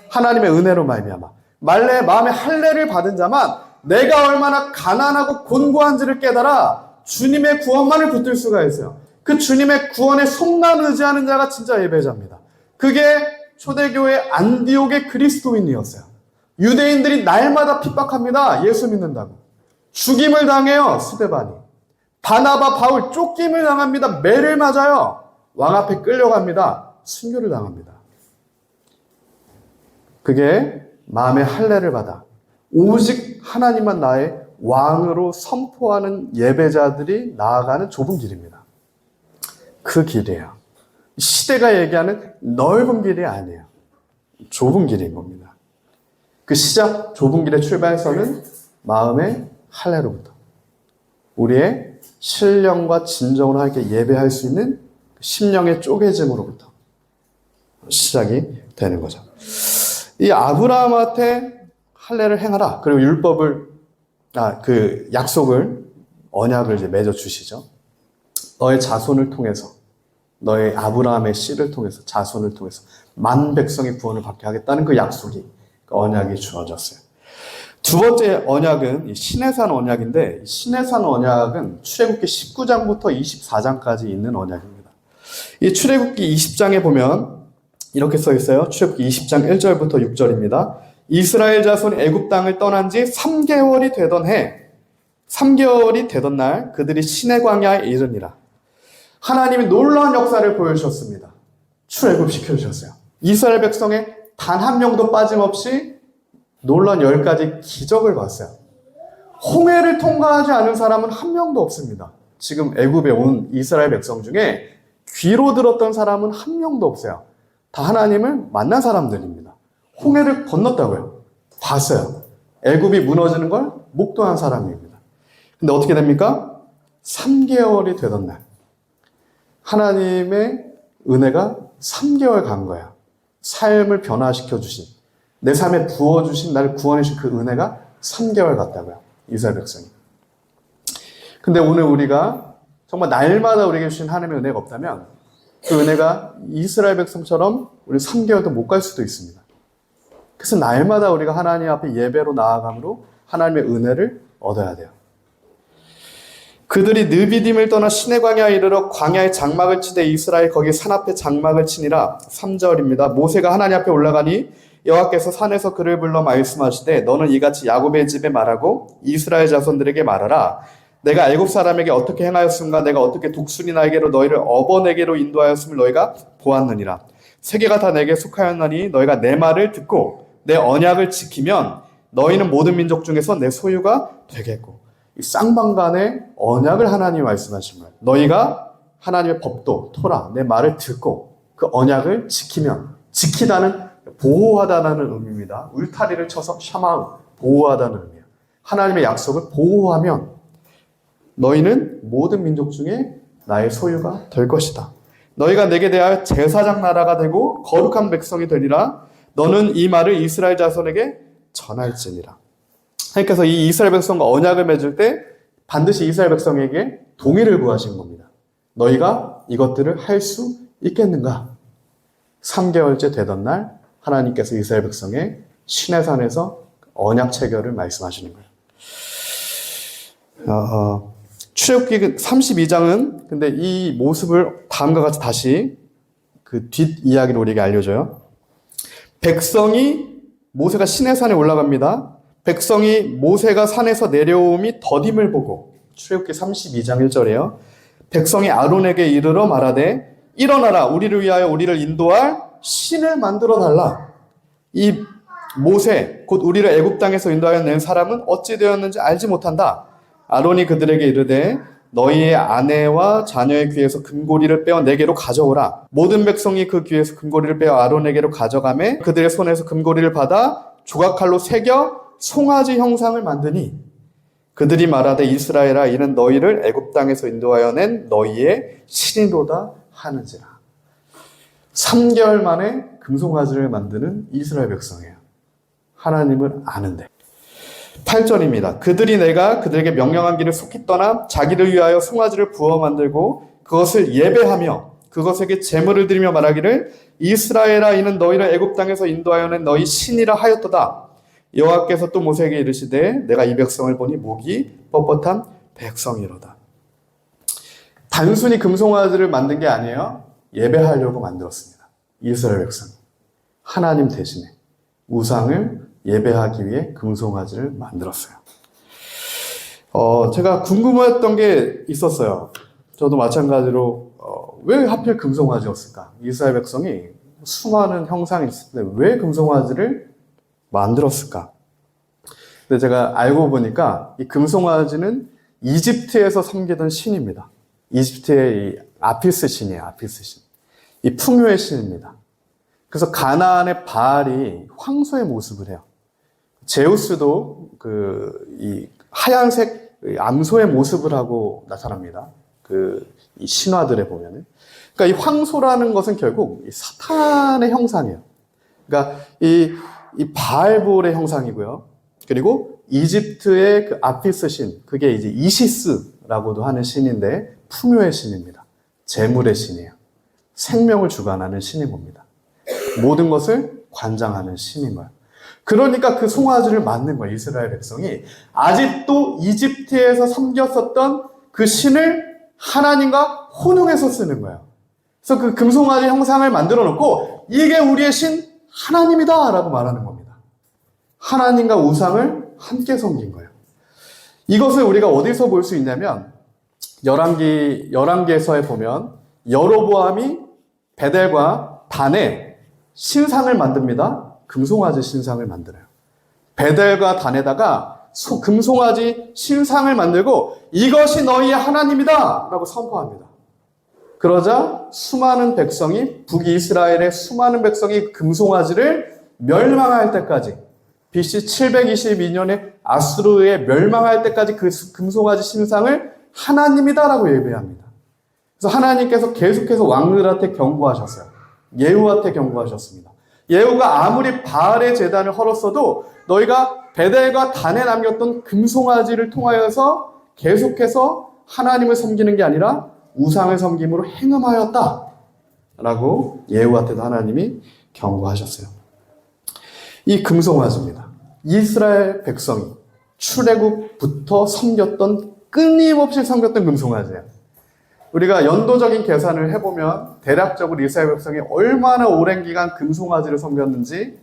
하나님의 은혜로 말미암아 마음의 할례를 받은 자만 내가 얼마나 가난하고 곤고한지를 깨달아 주님의 구원만을 붙들 수가 있어요. 그 주님의 구원에 손만 의지하는 자가 진짜 예배자입니다. 그게 초대교회 안디옥의 그리스도인이었어요. 유대인들이 날마다 핍박합니다. 예수 믿는다고. 죽임을 당해요. 스데반이. 바나바, 바울 쫓김을 당합니다. 매를 맞아요. 왕 앞에 끌려갑니다. 순교를 당합니다. 그게 마음의 할례를 받아 오직 하나님만 나의 왕으로 선포하는 예배자들이 나아가는 좁은 길입니다. 그 길이에요. 시대가 얘기하는 넓은 길이 아니에요. 좁은 길인 겁니다. 그 시작, 좁은 길의 출발선은 마음의 할례로부터 우리의 신령과 진정으로 하게 예배할 수 있는 심령의 쪼개짐으로부터 시작이 되는 거죠. 이 아브라함한테 할례를 행하라. 그리고 율법을, 그 약속을, 언약을 이제 맺어 주시죠. 너의 자손을 통해서 너의 아브라함의 씨를 통해서, 자손을 통해서 만 백성의 구원을 받게 하겠다는 그 약속이, 그 언약이 주어졌어요. 두 번째 언약은 이 시내산 언약인데, 시내산 언약은 출애굽기 19장부터 24장까지 있는 언약입니다. 이 출애굽기 20장에 보면 이렇게 써 있어요. 출애굽기 20장 1절부터 6절입니다. 이스라엘 자손이 애굽 땅을 떠난 지 3개월이 되던 해, 3개월이 되던 날 그들이 시내 광야에 이르니라. 하나님이 놀라운 역사를 보여주셨습니다. 출애굽시켜 주셨어요. 이스라엘 백성의 단 한 명도 빠짐없이 놀라운 10가지 기적을 봤어요. 홍해를 통과하지 않은 사람은 한 명도 없습니다. 지금 애굽에 온 이스라엘 백성 중에 귀로 들었던 사람은 한 명도 없어요. 다 하나님을 만난 사람들입니다. 홍해를 건넜다고요. 봤어요. 애굽이 무너지는 걸 목도한 사람입니다. 근데 어떻게 됩니까? 3개월이 되던 날 하나님의 은혜가 3개월 간 거야. 삶을 변화시켜 주신, 내 삶에 부어주신, 나를 구원해 주신 그 은혜가 3개월 갔다고요. 이스라엘 백성이. 근데 오늘 우리가 정말 날마다 우리에게 주신 하나님의 은혜가 없다면 그 은혜가 이스라엘 백성처럼 우리 3개월도 못 갈 수도 있습니다. 그래서 날마다 우리가 하나님 앞에 예배로 나아감으로 하나님의 은혜를 얻어야 돼요. 그들이 느비딤을 떠나 시내 광야에 이르러 광야에 장막을 치되 이스라엘 거기 산 앞에 장막을 치니라. 3절입니다. 모세가 하나님 앞에 올라가니 여호와께서 산에서 그를 불러 말씀하시되 너는 이같이 야곱의 집에 말하고 이스라엘 자손들에게 말하라. 내가 애굽 사람에게 어떻게 행하였음과 내가 어떻게 독수리 날개로 너희를 업어내게로 인도하였음을 너희가 보았느니라. 세계가 다 내게 속하였나니 너희가 내 말을 듣고 내 언약을 지키면 너희는 모든 민족 중에서 내 소유가 되겠고. 이 쌍방간의 언약을 하나님이 말씀하신 거예요. 너희가 하나님의 법도, 토라, 내 말을 듣고 그 언약을 지키면, 지키다는 보호하다는 의미입니다. 울타리를 쳐서 샤마우, 보호하다는 의미예요. 하나님의 약속을 보호하면 너희는 모든 민족 중에 나의 소유가 될 것이다. 너희가 내게 대하여 제사장 나라가 되고 거룩한 백성이 되리라. 너는 이 말을 이스라엘 자손에게 전할지니라. 하나님께서 이 이스라엘 백성과 언약을 맺을 때 반드시 이스라엘 백성에게 동의를 구하신 겁니다. 너희가 이것들을 할 수 있겠는가? 3개월째 되던 날 하나님께서 이스라엘 백성의 시내산에서 언약 체결을 말씀하시는 거예요. 출애굽기 32장은 근데 이 모습을 다음과 같이 다시 그 뒷이야기를 우리에게 알려줘요. 모세가 시내산에 올라갑니다. 백성이 모세가 산에서 내려옴이 더딤을 보고, 출애굽기 32장 1절에요. 백성이 아론에게 이르러 말하되 일어나라, 우리를 위하여 우리를 인도할 신을 만들어 달라. 이 모세 곧 우리를 애굽 땅에서 인도하여 낸 사람은 어찌 되었는지 알지 못한다. 아론이 그들에게 이르되 너희의 아내와 자녀의 귀에서 금고리를 빼어 내게로 가져오라. 모든 백성이 그 귀에서 금고리를 빼어 아론에게로 가져가매 그들의 손에서 금고리를 받아 조각칼로 새겨 송아지 형상을 만드니 그들이 말하되 이스라엘아 이는 너희를 애굽 땅에서 인도하여 낸 너희의 신이로다 하는지라. 3개월 만에 금송아지를 만드는 이스라엘 백성이에요. 하나님을 아는데. 8절입니다. 그들이 내가 그들에게 명령한 길을 속히 떠나 자기를 위하여 송아지를 부어 만들고 그것을 예배하며 그것에게 제물을 드리며 말하기를 이스라엘아 이는 너희를 애굽 땅에서 인도하여 낸 너희 신이라 하였도다. 여호와께서 또 모세에게 이르시되 내가 이 백성을 보니 목이 뻣뻣한 백성이로다. 단순히 금송아지를 만든 게 아니에요. 예배하려고 만들었습니다. 이스라엘 백성. 하나님 대신에 우상을 예배하기 위해 금송아지를 만들었어요. 제가 궁금했던 게 있었어요. 저도 마찬가지로 왜 하필 금송아지였을까? 이스라엘 백성이 수많은 형상이 있을 때 왜 금송아지를 만들었을까? 근데 제가 알고 보니까 이 금송아지는 이집트에서 섬기던 신입니다. 이집트의 이 아피스 신이에요. 아피스 신. 이 풍요의 신입니다. 그래서 가나안의 바알이 황소의 모습을 해요. 제우스도 이 하얀색 암소의 모습을 하고 나타납니다. 이 신화들에 보면은. 그러니까 이 황소라는 것은 결국 이 사탄의 형상이에요. 그러니까 이 바알볼의 형상이고요. 그리고 이집트의 그 아피스 신, 그게 이제 이시스라고도 하는 신인데 풍요의 신입니다. 재물의 신이에요. 생명을 주관하는 신인 겁니다. 모든 것을 관장하는 신인 거예요. 그러니까 그 송아지를 만든 거예요. 이스라엘 백성이 아직도 이집트에서 섬겼었던 그 신을 하나님과 혼용해서 쓰는 거예요. 그래서 그 금송아지 형상을 만들어 놓고 이게 우리의 신 하나님이다 라고 말하는 겁니다. 하나님과 우상을 함께 섬긴 거예요. 이것을 우리가 어디서 볼 수 있냐면 열왕기에서에 보면 여로보암이 베델과 단에 신상을 만듭니다. 금송아지 신상을 만들어요. 베델과 단에다가 금송아지 신상을 만들고 이것이 너희의 하나님이다 라고 선포합니다. 그러자 수많은 백성이 북이스라엘의 수많은 백성이 금송아지를 멸망할 때까지 BC 722년에 아수르에 멸망할 때까지 그 금송아지 신상을 하나님이다라고 예배합니다. 그래서 하나님께서 계속해서 왕들한테 경고하셨어요. 예후한테 경고하셨습니다. 예후가 아무리 바알의 제단을 헐었어도 너희가 베델과 단에 남겼던 금송아지를 통하여서 계속해서 하나님을 섬기는 게 아니라 우상을 섬김으로 행음하였다 라고 예후한테도 하나님이 경고하셨어요. 이 금송아지입니다. 이스라엘 백성이 출애굽부터 섬겼던 끊임없이 섬겼던 금송아지예요. 우리가 연도적인 계산을 해보면 대략적으로 이스라엘 백성이 얼마나 오랜 기간 금송아지를 섬겼는지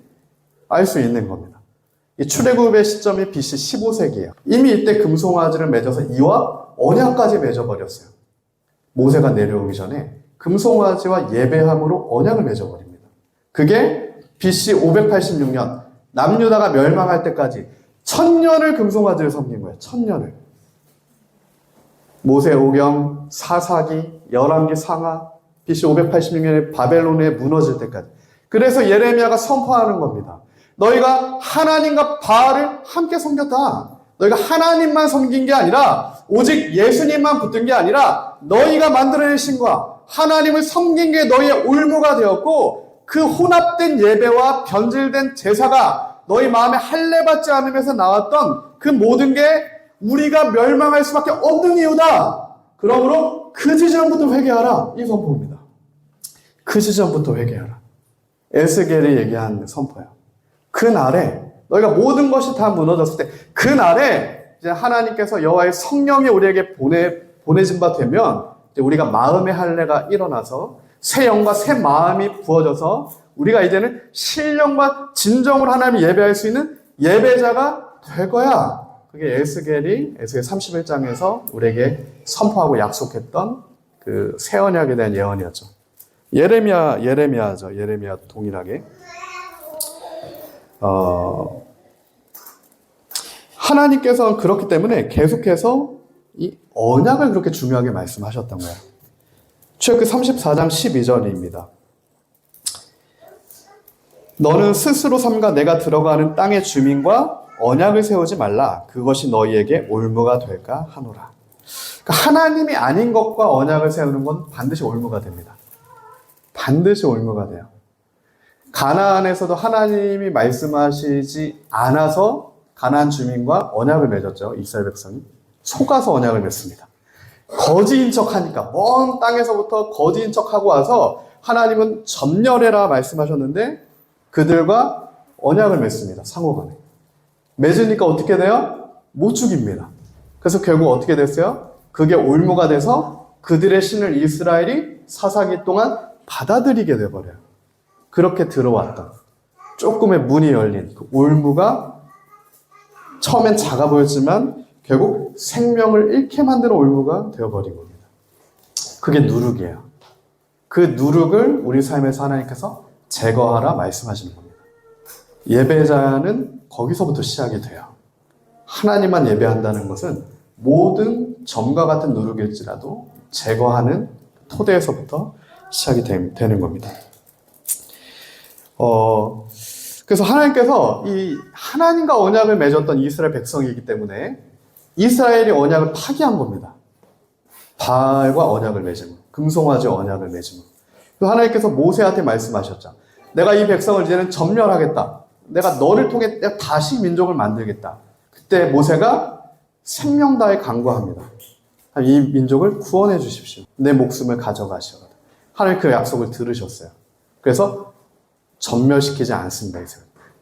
알 수 있는 겁니다. 이 출애굽의 시점이 BC 15세기예요. 이미 이때 금송아지를 맺어서 이와 언약까지 맺어버렸어요. 모세가 내려오기 전에 금송아지와 예배함으로 언약을 맺어버립니다. 그게 BC 586년 남유다가 멸망할 때까지 1000년을 금송아지를 섬긴 거예요. 1000년을. 모세오경, 사사기, 열왕기 상하, BC 586년에 바벨론에 무너질 때까지. 그래서 예레미야가 선포하는 겁니다. 너희가 하나님과 바알을 함께 섬겼다. 너희가 하나님만 섬긴 게 아니라 오직 예수님만 붙든 게 아니라 너희가 만들어낸 신과 하나님을 섬긴 게 너희의 올무가 되었고 그 혼합된 예배와 변질된 제사가 너희 마음에 할례받지 않으면서 나왔던 그 모든 게 우리가 멸망할 수밖에 없는 이유다. 그러므로 그 지점부터 회개하라. 이 선포입니다. 그 지점부터 회개하라. 에스겔이 얘기한 선포야. 그날에 너희가 모든 것이 다 무너졌을 때 그날에 이제 하나님께서 여호와의 성령이 우리에게 보내진 바 되면 이제 우리가 마음의 할례가 일어나서 새 영과 새 마음이 부어져서 우리가 이제는 신령과 진정으로 하나님을 예배할 수 있는 예배자가 될 거야. 그게 에스겔 31장에서 우리에게 선포하고 약속했던 그 새 언약에 대한 예언이었죠. 예레미야죠. 예레미야 동일하게. 하나님께서는 그렇기 때문에 계속해서 이 언약을 그렇게 중요하게 말씀하셨던 거예요. 출애굽기 34장 12절입니다. 너는 스스로 삼가 내가 들어가는 땅의 주민과 언약을 세우지 말라. 그것이 너희에게 올무가 될까 하노라. 그러니까 하나님이 아닌 것과 언약을 세우는 건 반드시 올무가 됩니다. 반드시 올무가 돼요. 가나안에서도 하나님이 말씀하시지 않아서 가나안 주민과 언약을 맺었죠. 이스라엘 백성이. 속아서 언약을 맺습니다. 거지인 척하니까 먼 땅에서부터 거지인 척하고 와서 하나님은 점멸해라 말씀하셨는데 그들과 언약을 맺습니다. 상호간에. 맺으니까 어떻게 돼요? 못 죽입니다. 그래서 결국 어떻게 됐어요? 그게 올무가 돼서 그들의 신을 이스라엘이 사사기 동안 받아들이게 돼버려요. 그렇게 들어왔던 조금의 문이 열린 그 올무가 처음엔 작아 보였지만 결국 생명을 잃게 만드는 올무가 되어버린 겁니다. 그게 누룩이에요. 그 누룩을 우리 삶에서 하나님께서 제거하라 말씀하시는 겁니다. 예배자는 거기서부터 시작이 돼요. 하나님만 예배한다는 것은 모든 점과 같은 누룩일지라도 제거하는 토대에서부터 시작이 되는 겁니다. 그래서 하나님께서 이 하나님과 언약을 맺었던 이스라엘 백성이기 때문에 이스라엘이 언약을 파기한 겁니다. 바알과 언약을 맺은 것, 금송아지 언약을 맺은 것. 그래서 하나님께서 모세한테 말씀하셨죠. 내가 이 백성을 이제는 점멸하겠다. 내가 너를 통해 내가 다시 민족을 만들겠다. 그때 모세가 생명 다해 간구합니다. 이 민족을 구원해 주십시오. 내 목숨을 가져가시오. 하나님 그 약속을 들으셨어요. 그래서 전멸시키지 않습니다.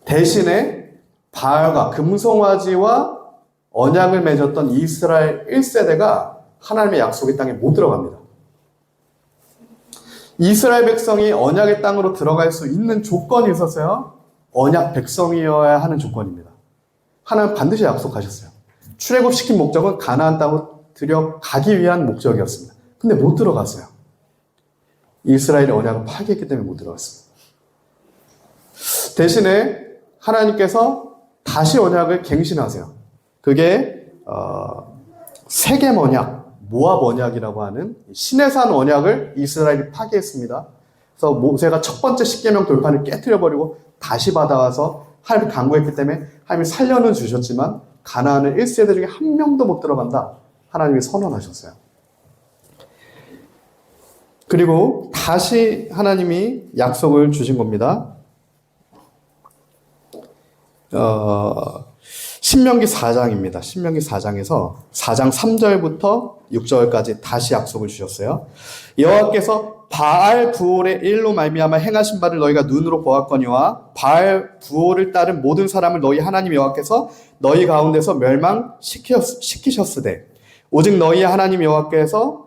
대신에 바알과 금송아지와 언약을 맺었던 이스라엘 1세대가 하나님의 약속의 땅에 못 들어갑니다. 이스라엘 백성이 언약의 땅으로 들어갈 수 있는 조건이 있었어요. 언약 백성이어야 하는 조건입니다. 하나님 반드시 약속하셨어요. 출애굽시킨 목적은 가나안 땅으로 들어가기 위한 목적이었습니다. 근데 못 들어갔어요. 이스라엘의 언약을 파괴했기 때문에 못 들어갔습니다. 대신에 하나님께서 다시 언약을 갱신하세요. 그게 세겜 언약, 모압 언약이라고 하는 시내산 언약을 이스라엘이 파괴했습니다. 그래서 모세가 첫 번째 십계명 돌판을 깨뜨려버리고 다시 받아와서 하나님이 강구했기 때문에 하나님이 살려는 주셨지만 가나안은 1세대 중에 한 명도 못 들어간다. 하나님이 선언하셨어요. 그리고 다시 하나님이 약속을 주신 겁니다. 신명기 4장입니다. 신명기 4장에서 4장 3절부터 6절까지 다시 약속을 주셨어요. 여호와께서 바알 부올의 일로 말미암아 행하신 바를 너희가 눈으로 보았거니와 바알 부올을 따른 모든 사람을 너희 하나님 여호와께서 너희 가운데서 멸망시키셨으되 오직 너희 하나님 여호와께부터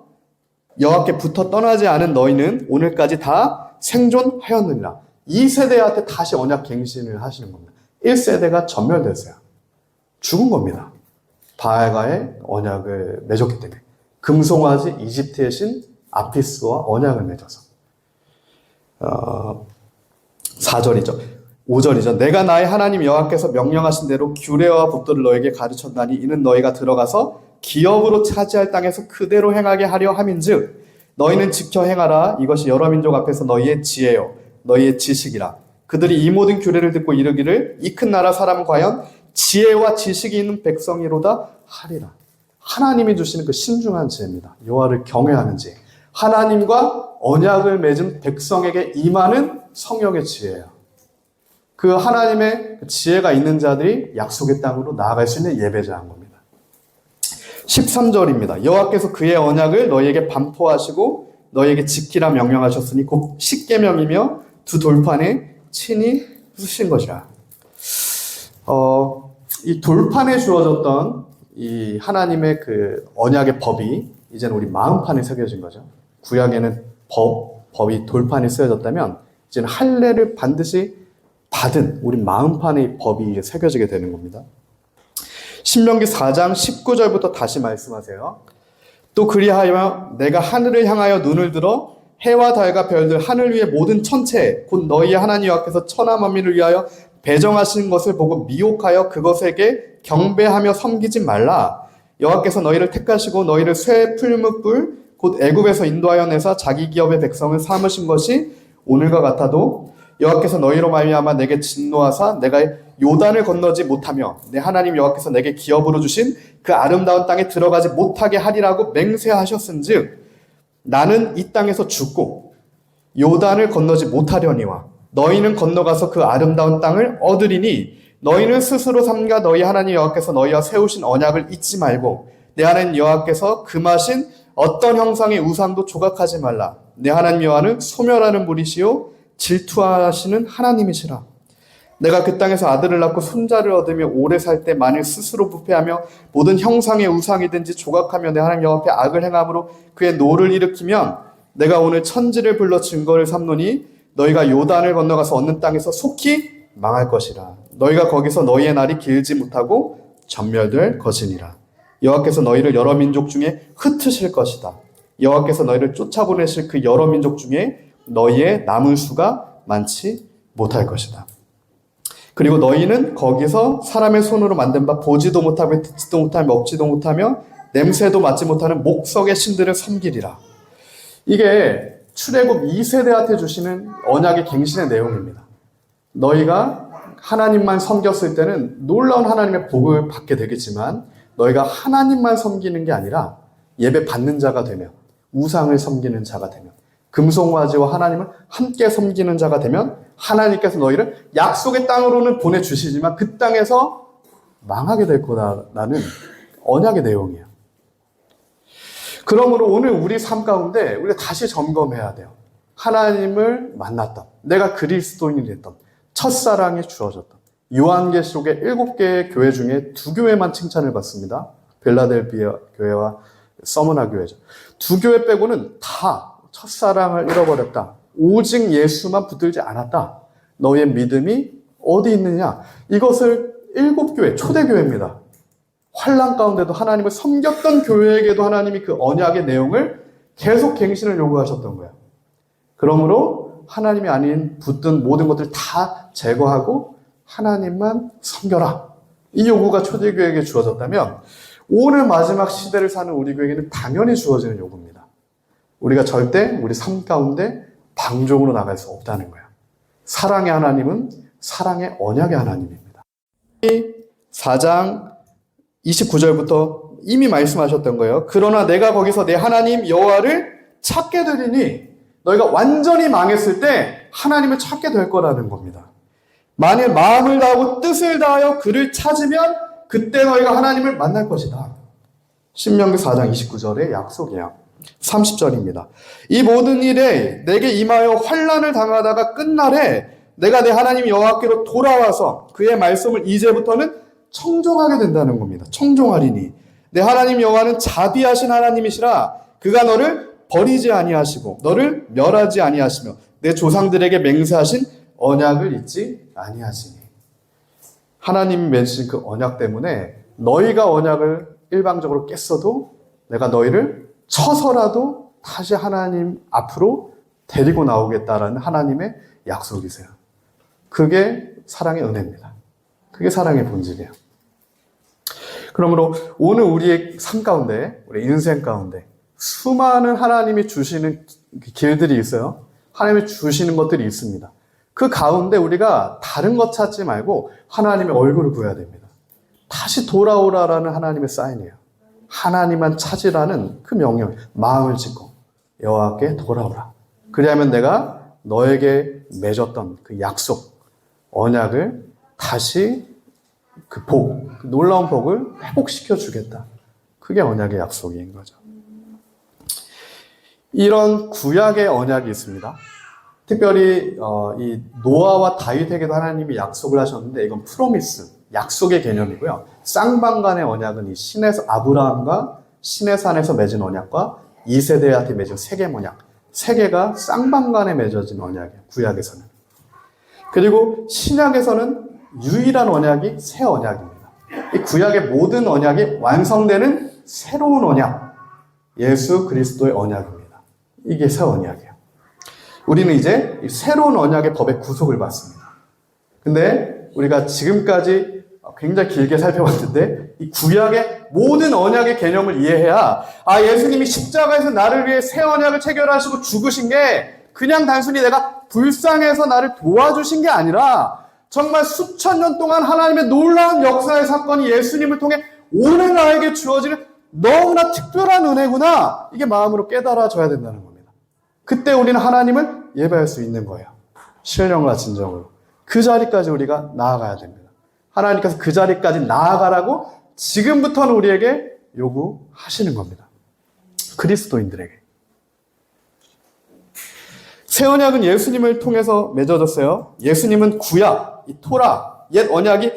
떠나지 않은 너희는 오늘까지 다 생존하였느니라. 2세대한테 다시 언약 갱신을 하시는 겁니다. 1세대가 전멸됐어요. 죽은 겁니다. 바알과의 언약을 맺었기 때문에. 금송아지 이집트의 신 아피스와 언약을 맺어서. 4절이죠. 5절이죠. 내가 나의 하나님 여호와께서 명령하신 대로 규례와 법도를 너에게 가르쳤나니 이는 너희가 들어가서 기업으로 차지할 땅에서 그대로 행하게 하려 함인즉 너희는 지켜 행하라. 이것이 여러 민족 앞에서 너희의 지혜요 너희의 지식이라. 그들이 이 모든 규례를 듣고 이르기를 이 큰 나라 사람은 과연 지혜와 지식이 있는 백성이로다 하리라. 하나님이 주시는 그 신중한 지혜입니다. 여호와를 경외하는 지혜. 하나님과 언약을 맺은 백성에게 임하는 성령의 지혜예요. 그 하나님의 지혜가 있는 자들이 약속의 땅으로 나아갈 수 있는 예배자인 겁니다. 13절입니다. 여호와께서 그의 언약을 너희에게 반포하시고 너희에게 지키라 명령하셨으니 곧 십계명이며 두 돌판에 친히 쓰신 것이라. 이 돌판에 주어졌던 이 하나님의 그 언약의 법이 이제는 우리 마음판에 새겨진 거죠. 구약에는 법이 돌판에 쓰여졌다면 이제는 할례를 반드시 받은 우리 마음판의 법이 이제 새겨지게 되는 겁니다. 신명기 4장 19절부터 다시 말씀하세요. 또 그리하여 내가 하늘을 향하여 눈을 들어 해와 달과 별들 하늘 위의 모든 천체 곧 너희의 하나님 여호와께서 천하 만민을 위하여 배정하신 것을 보고 미혹하여 그것에게 경배하며 섬기지 말라. 여호와께서 너희를 택하시고 너희를 쇠 풀무불 곧 애굽에서 인도하여 내사 자기 기업의 백성을 삼으신 것이 오늘과 같아도 여호와께서 너희로 말미암아 내게 진노하사 내가 요단을 건너지 못하며 내 하나님 여호와께서 내게 기업으로 주신 그 아름다운 땅에 들어가지 못하게 하리라고 맹세하셨은즉 나는 이 땅에서 죽고 요단을 건너지 못하려니와 너희는 건너가서 그 아름다운 땅을 얻으리니 너희는 스스로 삼가 너희 하나님 여호와께서 너희와 세우신 언약을 잊지 말고 내 하나님 여호와께서 금하신 어떤 형상의 우상도 조각하지 말라. 내 하나님 여호와는 소멸하는 분이시요 질투하시는 하나님이시라. 내가 그 땅에서 아들을 낳고 손자를 얻으며 오래 살 때 만일 스스로 부패하며 모든 형상의 우상이든지 조각하며 내 하나님 여호와 앞에 악을 행함으로 그의 노를 일으키면 내가 오늘 천지를 불러 증거를 삼노니 너희가 요단을 건너가서 얻는 땅에서 속히 망할 것이라. 너희가 거기서 너희의 날이 길지 못하고 전멸될 것이니라. 여호와께서 너희를 여러 민족 중에 흩으실 것이다. 여호와께서 너희를 쫓아보내실 그 여러 민족 중에 너희의 남은 수가 많지 못할 것이다. 그리고 너희는 거기서 사람의 손으로 만든 바 보지도 못하며 듣지도 못하며 먹지도 못하며 냄새도 맡지 못하는 목석의 신들을 섬기리라. 이게 출애굽 2세대한테 주시는 언약의 갱신의 내용입니다. 너희가 하나님만 섬겼을 때는 놀라운 하나님의 복을 받게 되겠지만 너희가 하나님만 섬기는 게 아니라 예배 받는 자가 되며 우상을 섬기는 자가 되며 금송아지와 하나님을 함께 섬기는 자가 되면 하나님께서 너희를 약속의 땅으로는 보내주시지만 그 땅에서 망하게 될 거다라는 언약의 내용이에요. 그러므로 오늘 우리 삶 가운데 우리가 다시 점검해야 돼요. 하나님을 만났던, 내가 그리스도인이 됐던, 첫사랑이 주어졌던 요한계시록의 7개의 교회 중에 2교회만 칭찬을 받습니다. 빌라델피아 교회와 서머나 교회죠. 2교회 빼고는 다 첫사랑을 잃어버렸다. 오직 예수만 붙들지 않았다. 너의 믿음이 어디 있느냐? 이것을 7교회, 초대교회입니다. 환난 가운데도 하나님을 섬겼던 교회에게도 하나님이 그 언약의 내용을 계속 갱신을 요구하셨던 거예요. 그러므로 하나님이 아닌 붙든 모든 것들 다 제거하고 하나님만 섬겨라. 이 요구가 초대교회에게 주어졌다면 오늘 마지막 시대를 사는 우리 교회에게는 당연히 주어지는 요구입니다. 우리가 절대 우리 삶 가운데 방종으로 나갈 수 없다는 거예요. 사랑의 하나님은 사랑의 언약의 하나님입니다. 4장 29절부터 이미 말씀하셨던 거예요. 그러나 내가 거기서 내 하나님 여호와를 찾게 되리니 너희가 완전히 망했을 때 하나님을 찾게 될 거라는 겁니다. 만일 마음을 다하고 뜻을 다하여 그를 찾으면 그때 너희가 하나님을 만날 것이다. 신명기 4장 29절의 약속이에요. 30절입니다. 이 모든 일에 내게 임하여 환난을 당하다가 끝날에 내가 내 하나님 여호와께로 돌아와서 그의 말씀을 이제부터는 청종하게 된다는 겁니다. 청종하리니 내 하나님 여호와는 자비하신 하나님이시라 그가 너를 버리지 아니하시고 너를 멸하지 아니하시며 내 조상들에게 맹세하신 언약을 잊지 아니하시니. 하나님이 맺으신 그 언약 때문에 너희가 언약을 일방적으로 깼어도 내가 너희를 쳐서라도 다시 하나님 앞으로 데리고 나오겠다라는 하나님의 약속이세요. 그게 사랑의 은혜입니다. 그게 사랑의 본질이에요. 그러므로 오늘 우리의 삶 가운데, 우리 인생 가운데 수많은 하나님이 주시는 길들이 있어요. 하나님이 주시는 것들이 있습니다. 그 가운데 우리가 다른 것 찾지 말고 하나님의 얼굴을 구해야 됩니다. 다시 돌아오라라는 하나님의 사인이에요. 하나님만 찾으라는 그 명령, 마음을 짓고 여호와께 돌아오라. 그리하면 내가 너에게 맺었던 그 약속, 언약을 다시 그 복, 그 놀라운 복을 회복시켜 주겠다. 그게 언약의 약속인 거죠. 이런 구약의 언약이 있습니다. 특별히 이 노아와 다윗에게도 하나님이 약속을 하셨는데 이건 프로미스, 약속의 개념이고요. 쌍방간의 언약은 이 신에서 아브라함과 신의 산에서 맺은 언약과 2세대한테 맺은 세겜 언약, 세 개가 쌍방간에 맺어진 언약이에요. 구약에서는. 그리고 신약에서는 유일한 언약이 새 언약입니다. 이 구약의 모든 언약이 완성되는 새로운 언약, 예수 그리스도의 언약입니다. 이게 새 언약이에요. 우리는 이제 새로운 언약의 법의 구속을 받습니다. 근데 우리가 지금까지 굉장히 길게 살펴봤는데 이 구약의 모든 언약의 개념을 이해해야 예수님이 십자가에서 나를 위해 새 언약을 체결하시고 죽으신 게 그냥 단순히 내가 불쌍해서 나를 도와주신 게 아니라 정말 수천 년 동안 하나님의 놀라운 역사의 사건이 예수님을 통해 오늘 나에게 주어지는 너무나 특별한 은혜구나. 이게 마음으로 깨달아져야 된다는 겁니다. 그때 우리는 하나님을 예배할 수 있는 거예요. 신령과 진정으로. 그 자리까지 우리가 나아가야 됩니다. 하나님께서 그 자리까지 나아가라고 지금부터는 우리에게 요구하시는 겁니다. 그리스도인들에게. 새 언약은 예수님을 통해서 맺어졌어요. 예수님은 구약, 이 토라, 옛 언약이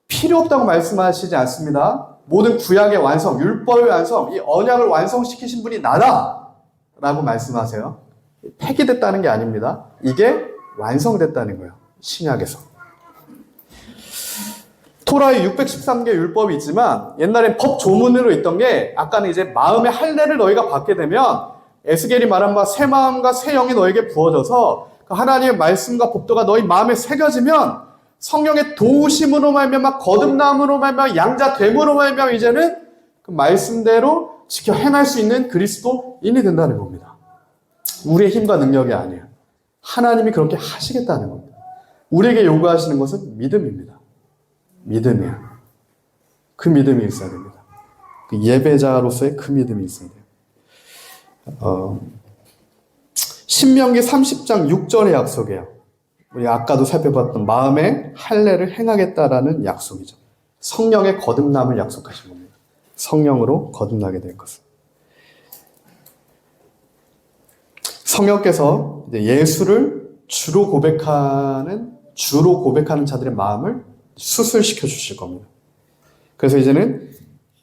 필요 없다고 말씀하시지 않습니다. 모든 구약의 완성, 율법의 완성, 이 언약을 완성시키신 분이 나다! 라고 말씀하세요. 폐기됐다는 게 아닙니다. 이게 완성됐다는 거예요. 신약에서. 토라의 613개 율법이 있지만 옛날엔 법 조문으로 있던 게 아까는 이제 마음의 할례를 너희가 받게 되면 에스겔이 말한 바 새 마음과 새 영이 너에게 부어져서 그 하나님의 말씀과 법도가 너희 마음에 새겨지면 성령의 도우심으로 말미암아 거듭남으로 말미암아 양자됨으로 말미암아 이제는 그 말씀대로 지켜 행할 수 있는 그리스도인이 된다는 겁니다. 우리의 힘과 능력이 아니에요. 하나님이 그렇게 하시겠다는 겁니다. 우리에게 요구하시는 것은 믿음입니다. 믿음이에요. 그 믿음이 있어야 됩니다. 그 예배자로서의 그 믿음이 있어야 돼요. 신명기 30장 6절의 약속이에요. 우리 아까도 살펴봤던 마음의 할례를 행하겠다라는 약속이죠. 성령의 거듭남을 약속하신 겁니다. 성령으로 거듭나게 될 것을. 성령께서 이제 예수를 주로 고백하는 자들의 마음을 수술시켜 주실 겁니다. 그래서 이제는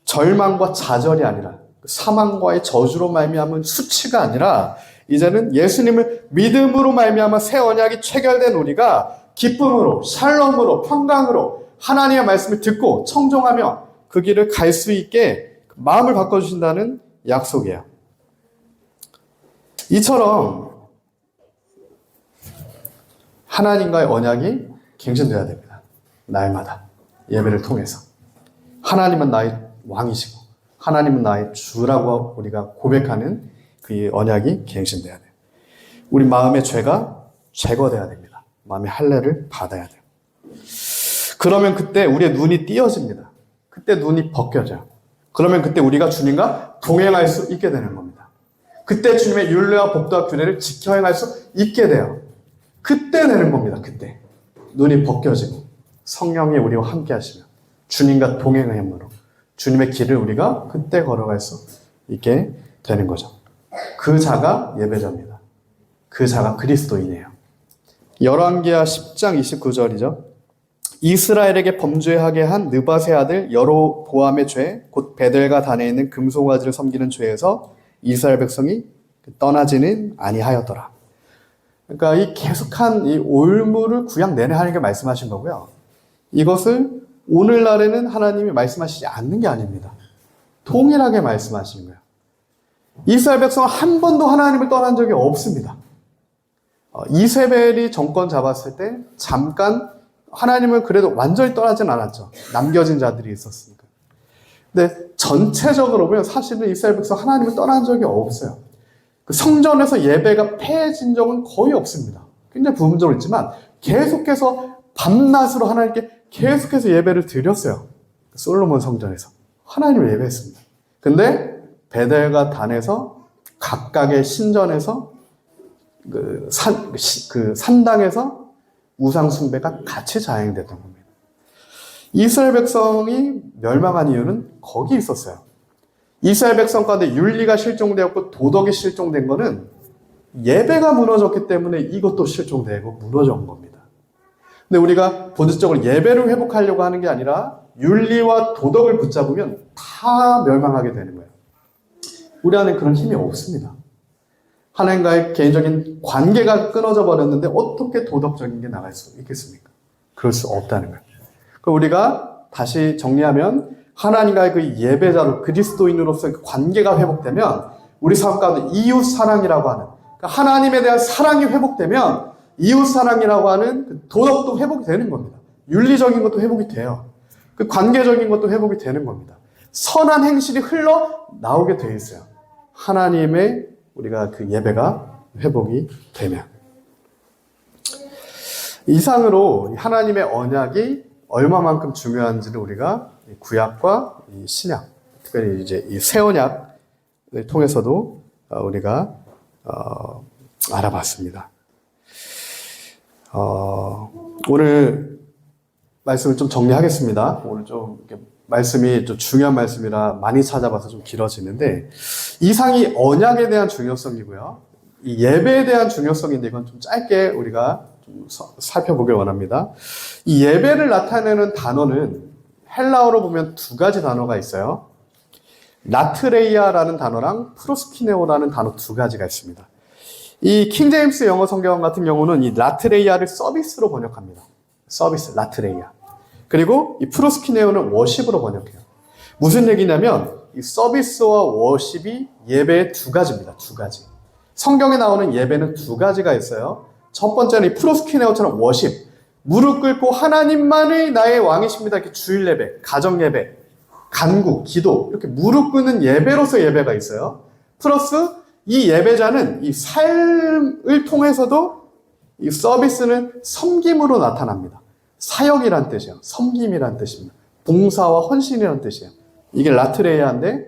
절망과 좌절이 아니라 사망과의 저주로 말미암은 수치가 아니라 이제는 예수님을 믿음으로 말미암아 새 언약이 체결된 우리가 기쁨으로, 샬롬으로, 평강으로 하나님의 말씀을 듣고 청종하며 그 길을 갈 수 있게 마음을 바꿔주신다는 약속이에요. 이처럼 하나님과의 언약이 갱신되어야 됩니다. 날마다 예배를 통해서 하나님은 나의 왕이시고 하나님은 나의 주라고 우리가 고백하는 그 언약이 갱신되어야 돼요. 우리 마음의 죄가 제거돼야 됩니다. 마음의 할례를 받아야 돼요. 그러면 그때 우리의 눈이 띄어집니다. 그때 눈이 벗겨져요. 그러면 그때 우리가 주님과 동행할 수 있게 되는 겁니다. 그때 주님의 율례와 법도와 규례를 지켜 행할 수 있게 돼요. 그때 되는 겁니다. 그때 눈이 벗겨지고 성령이 우리와 함께 하시며 주님과 동행함으로 주님의 길을 우리가 그때 걸어갈 수 있게 되는 거죠. 그 자가 예배자입니다. 그 자가 그리스도인이에요. 열왕기하 10장 29절이죠. 이스라엘에게 범죄하게 한 느밧의 아들 여로보암의 죄, 곧 베델과 단에 있는 금송아지를 섬기는 죄에서 이스라엘 백성이 떠나지는 아니하였더라. 그러니까 이 계속한 이 올무를 구약 내내 하나님께 말씀하신 거고요. 이것을 오늘날에는 하나님이 말씀하시지 않는 게 아닙니다. 동일하게 말씀하시는 거예요. 이스라엘 백성은 한 번도 하나님을 떠난 적이 없습니다. 이세벨이 정권 잡았을 때 잠깐 하나님을 그래도 완전히 떠나진 않았죠. 남겨진 자들이 있었으니까. 근데 전체적으로 보면 사실은 이스라엘 백성 하나님을 떠난 적이 없어요. 그 성전에서 예배가 폐해진 적은 거의 없습니다. 굉장히 부분적으로 있지만 계속해서 밤낮으로 하나님께 계속해서 예배를 드렸어요. 솔로몬 성전에서 하나님을 예배했습니다. 근데 베델과 단에서 각각의 신전에서 그 산당에서 우상 숭배가 같이 자행됐던 겁니다. 이스라엘 백성이 멸망한 이유는 거기 있었어요. 이스라엘 백성 가운데 윤리가 실종되었고 도덕이 실종된 거는 예배가 무너졌기 때문에 이것도 실종되고 무너진 겁니다. 근데 우리가 본질적으로 예배를 회복하려고 하는 게 아니라 윤리와 도덕을 붙잡으면 다 멸망하게 되는 거예요. 우리 안에 그런 힘이 없습니다. 하나님과의 개인적인 관계가 끊어져 버렸는데 어떻게 도덕적인 게 나갈 수 있겠습니까? 그럴 수 없다는 거예요. 그럼 우리가 다시 정리하면 하나님과의 그 예배자로 그리스도인으로서의 그 관계가 회복되면 우리 삶 가운데 이웃 사랑이라고 하는 그러니까 하나님에 대한 사랑이 회복되면 이웃 사랑이라고 하는 그 도덕도 회복이 되는 겁니다. 윤리적인 것도 회복이 돼요. 그 관계적인 것도 회복이 되는 겁니다. 선한 행실이 흘러 나오게 돼 있어요. 하나님의 우리가 그 예배가 회복이 되면. 이상으로 하나님의 언약이 얼마만큼 중요한지를 우리가 구약과 이 신약, 특별히 이제 이 새 언약을 통해서도 우리가 알아봤습니다. 오늘 말씀을 좀 정리하겠습니다. 오늘 좀 이렇게 말씀이 좀 중요한 말씀이라 많이 찾아봐서 좀 길어지는데 이상이 언약에 대한 중요성이고요. 이 예배에 대한 중요성인데 이건 좀 짧게 우리가 좀 살펴보길 원합니다. 이 예배를 나타내는 단어는 헬라어로 보면 두 가지 단어가 있어요. 라트레이아라는 단어랑 프로스키네오라는 단어 두 가지가 있습니다. 이 킹제임스 영어 성경 같은 경우는 이 라트레이아를 서비스로 번역합니다. 서비스, 라트레이아. 그리고 이 프로스키네오는 워십으로 번역해요. 무슨 얘기냐면 이 서비스와 워십이 예배의 두 가지입니다. 두 가지. 성경에 나오는 예배는 두 가지가 있어요. 첫 번째는 이 프로스키네오처럼 워십. 무릎 꿇고 하나님만이 나의 왕이십니다. 이렇게 주일 예배, 가정 예배, 간구, 기도 이렇게 무릎 꿇는 예배로서 예배가 있어요. 플러스 이 예배자는 이 삶을 통해서도 이 서비스는 섬김으로 나타납니다. 사역이란 뜻이에요. 섬김이란 뜻입니다. 봉사와 헌신이란 뜻이에요. 이게 라트레이아인데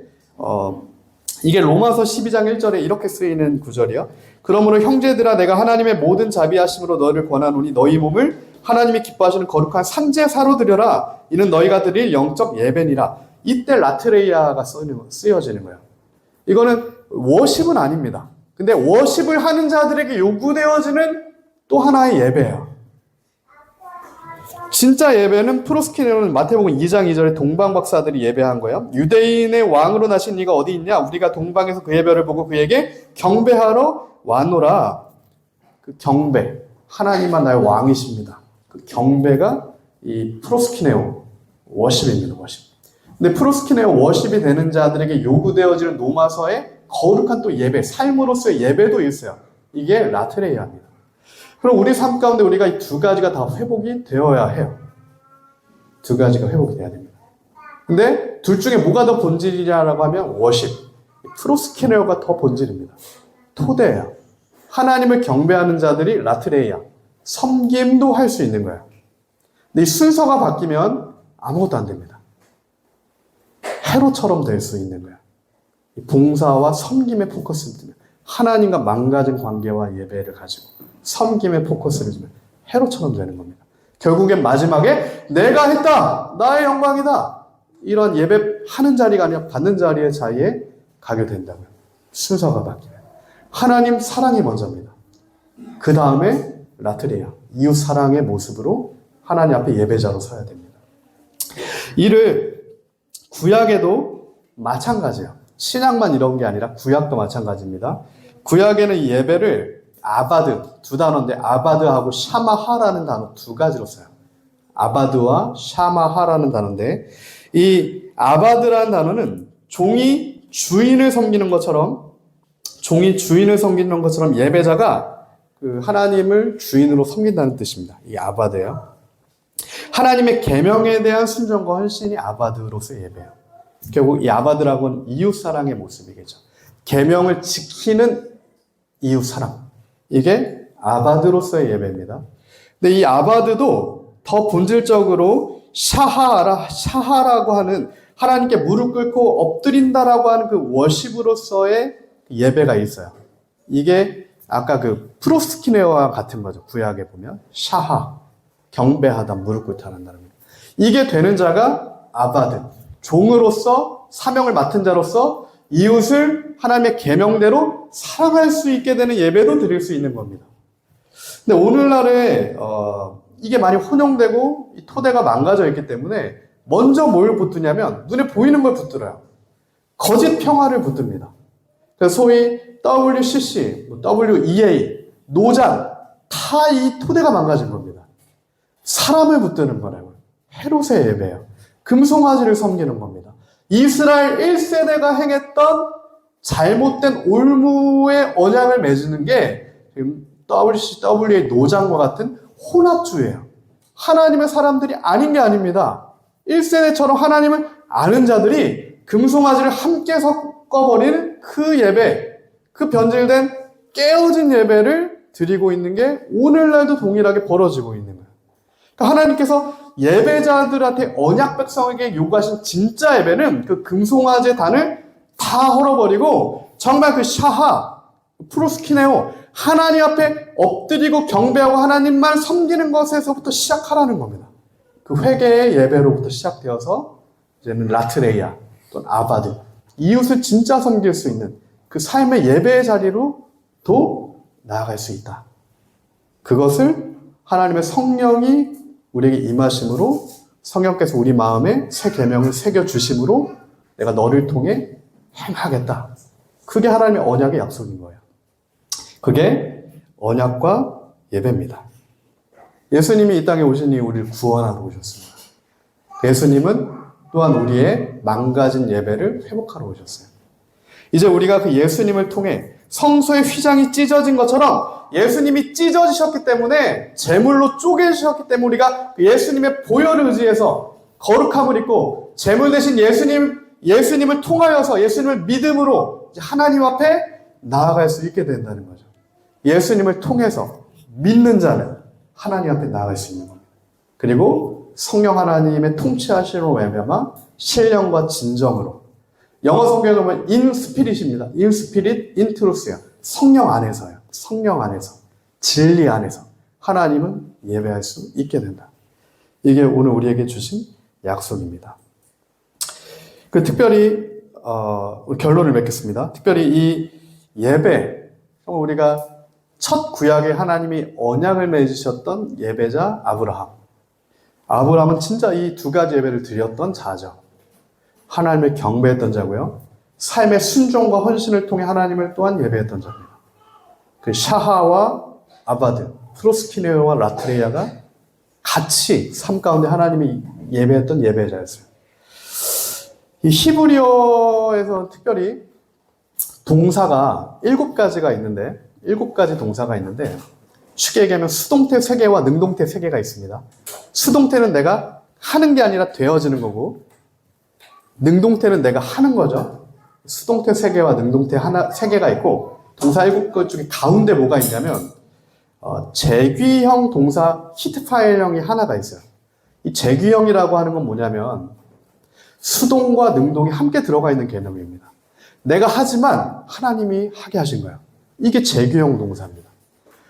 이게 로마서 12장 1절에 이렇게 쓰이는 구절이요. 그러므로 형제들아 내가 하나님의 모든 자비하심으로 너희를 권하노니 너희 몸을 하나님이 기뻐하시는 거룩한 산제사로 드려라. 이는 너희가 드릴 영적 예배니라. 이때 라트레이아가 쓰여지는 거예요. 이거는 워십은 아닙니다. 근데 워십을 하는 자들에게 요구되어지는 또 하나의 예배예요. 진짜 예배는 프로스키네오는 마태복음 2장 2절에 동방 박사들이 예배한 거예요. 유대인의 왕으로 나신 이가 어디 있냐? 우리가 동방에서 그 예배를 보고 그에게 경배하러 왔노라. 그 경배, 하나님만 나의 왕이십니다. 그 경배가 이 프로스키네오 워십입니다. 워십. 근데 프로스키네오 워십이 되는 자들에게 요구되어지는 노마서에 거룩한 또 예배, 삶으로서의 예배도 있어요. 이게 라트레이아입니다. 그럼 우리 삶 가운데 우리가 이 두 가지가 다 회복이 되어야 해요. 두 가지가 회복이 돼야 됩니다. 근데 둘 중에 뭐가 더 본질이냐라고 하면 워십, 프로스키네오가 더 본질입니다. 토대예요. 하나님을 경배하는 자들이 라트레이아, 섬김도 할 수 있는 거예요. 근데 이 순서가 바뀌면 아무것도 안 됩니다. 해로처럼 될 수 있는 거예요. 봉사와 섬김의 포커스를 두면 하나님과 망가진 관계와 예배를 가지고 섬김의 포커스를 두면 해로처럼 되는 겁니다. 결국엔 마지막에 내가 했다! 나의 영광이다! 이런 예배하는 자리가 아니라 받는 자리의 자리에 가게 된다고요. 순서가 바뀌면. 하나님 사랑이 먼저입니다. 그 다음에 라트레아, 이웃 사랑의 모습으로 하나님 앞에 예배자로 서야 됩니다. 이를 구약에도 마찬가지예요. 신약만 이런 게 아니라 구약도 마찬가지입니다. 구약에는 이 예배를 아바드, 두 단어인데 아바드하고 샤마하라는 단어 두 가지로 써요. 아바드와 샤마하라는 단어인데 이 아바드라는 단어는 종이 주인을 섬기는 것처럼 예배자가 그 하나님을 주인으로 섬긴다는 뜻입니다. 이 아바드예요. 하나님의 계명에 대한 순종과 헌신이 아바드로서의 예배예요. 결국 이 아바드라고는 이웃 사랑의 모습이겠죠. 계명을 지키는 이웃 사랑. 이게 아바드로서의 예배입니다. 근데 이 아바드도 더 본질적으로 샤하라고 하는 하나님께 무릎 꿇고 엎드린다라고 하는 그 워십으로서의 예배가 있어요. 이게 아까 그 프로스키네와 같은 거죠. 구약에 보면 샤하, 경배하다, 무릎 꿇다는 단어입니다. 이게 되는 자가 아바드, 종으로서 사명을 맡은 자로서 이웃을 하나님의 계명대로 사랑할 수 있게 되는 예배도 드릴 수 있는 겁니다. 근데 오늘날에 이게 많이 혼용되고 이 토대가 망가져 있기 때문에 먼저 뭘 붙드냐면 눈에 보이는 걸 붙들어요. 거짓 평화를 붙듭니다. 그래서 소위 WCC, WEA, 노장 다 이 토대가 망가진 겁니다. 사람을 붙드는 거라고요. 헤롯의 예배예요. 금송아지를 섬기는 겁니다. 이스라엘 1세대가 행했던 잘못된 올무의 언약을 맺는 게 지금 WCW의 노장과 같은 혼합주의예요. 하나님의 사람들이 아닌 게 아닙니다. 1세대처럼 하나님을 아는 자들이 금송아지를 함께 섞어버리는 그 예배, 그 변질된 깨어진 예배를 드리고 있는 게 오늘날도 동일하게 벌어지고 있는 거예요. 그러니까 하나님께서 예배자들한테 언약 백성에게 요구하신 진짜 예배는 그 금송아지의 단을 다 헐어버리고 정말 그 샤하, 프로스키네오, 하나님 앞에 엎드리고 경배하고 하나님만 섬기는 것에서부터 시작하라는 겁니다. 그 회개의 예배로부터 시작되어서 이제는 라트레이아 또는 아바드, 이웃을 진짜 섬길 수 있는 그 삶의 예배의 자리로도 나아갈 수 있다. 그것을 하나님의 성령이 우리에게 임하심으로 성령께서 우리 마음에 새 계명을 새겨주심으로 내가 너를 통해 행하겠다. 그게 하나님의 언약의 약속인 거예요. 그게 언약과 예배입니다. 예수님이 이 땅에 오신 이후 우리를 구원하러 오셨습니다. 예수님은 또한 우리의 망가진 예배를 회복하러 오셨어요. 이제 우리가 그 예수님을 통해 성소의 휘장이 찢어진 것처럼 예수님이 찢어지셨기 때문에 제물로 쪼개지셨기 때문에 우리가 예수님의 보혈을 의지해서 거룩함을 입고 제물 대신 예수님을 통하여서 예수님을 믿음으로 하나님 앞에 나아갈 수 있게 된다는 거죠. 예수님을 통해서 믿는 자는 하나님 앞에 나아갈 수 있는 겁니다. 그리고 성령 하나님의 통치하심으로 말미암아 신령과 진정으로, 영어 성경에 보면 in spirit입니다. in spirit, in truth예요. 성령 안에서요. 성령 안에서, 진리 안에서 하나님은 예배할 수 있게 된다. 이게 오늘 우리에게 주신 약속입니다. 특별히 결론을 맺겠습니다. 특별히 이 예배, 우리가 첫 구약에 하나님이 언약을 맺으셨던 예배자 아브라함. 아브라함은 진짜 이 두 가지 예배를 드렸던 자죠. 하나님을 경배했던 자고요. 삶의 순종과 헌신을 통해 하나님을 또한 예배했던 자입니다. 그 샤하와 아바드, 프로스키네와 라트레야가 같이 삶 가운데 하나님이 예배했던 예배자였어요. 이 히브리어에서 특별히 동사가 7가지가 있는데, 7가지 동사가 있는데, 쉽게 얘기하면 수동태 3개와 능동태 3개가 있습니다. 수동태는 내가 하는 게 아니라 되어지는 거고, 능동태는 내가 하는 거죠. 수동태 3개와 능동태 3개가 있고, 동사 7것 중에 가운데 뭐가 있냐면, 재귀형 동사 히트 파일형이 하나가 있어요. 이 재귀형이라고 하는 건 뭐냐면, 수동과 능동이 함께 들어가 있는 개념입니다. 내가 하지만 하나님이 하게 하신 거예요. 이게 재귀형 동사입니다.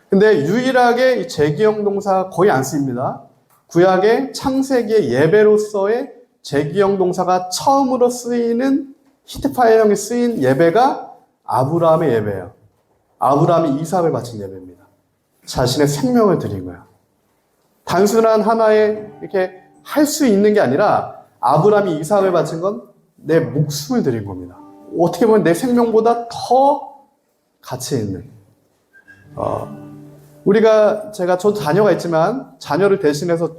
근데 유일하게 이 재귀형 동사 거의 안 씁니다. 구약의 창세기의 예배로서의 재귀형 동사가 처음으로 쓰이는 히트파일형이 쓰인 예배가 아브라함의 예배예요. 아브라함이 이삭을 바친 예배입니다. 자신의 생명을 드린 거예요. 단순한 하나의 이렇게 할 수 있는 게 아니라 아브라함이 이삭을 바친 건 내 목숨을 드린 겁니다. 어떻게 보면 내 생명보다 더 가치 있는. 저도 자녀가 있지만 자녀를 대신해서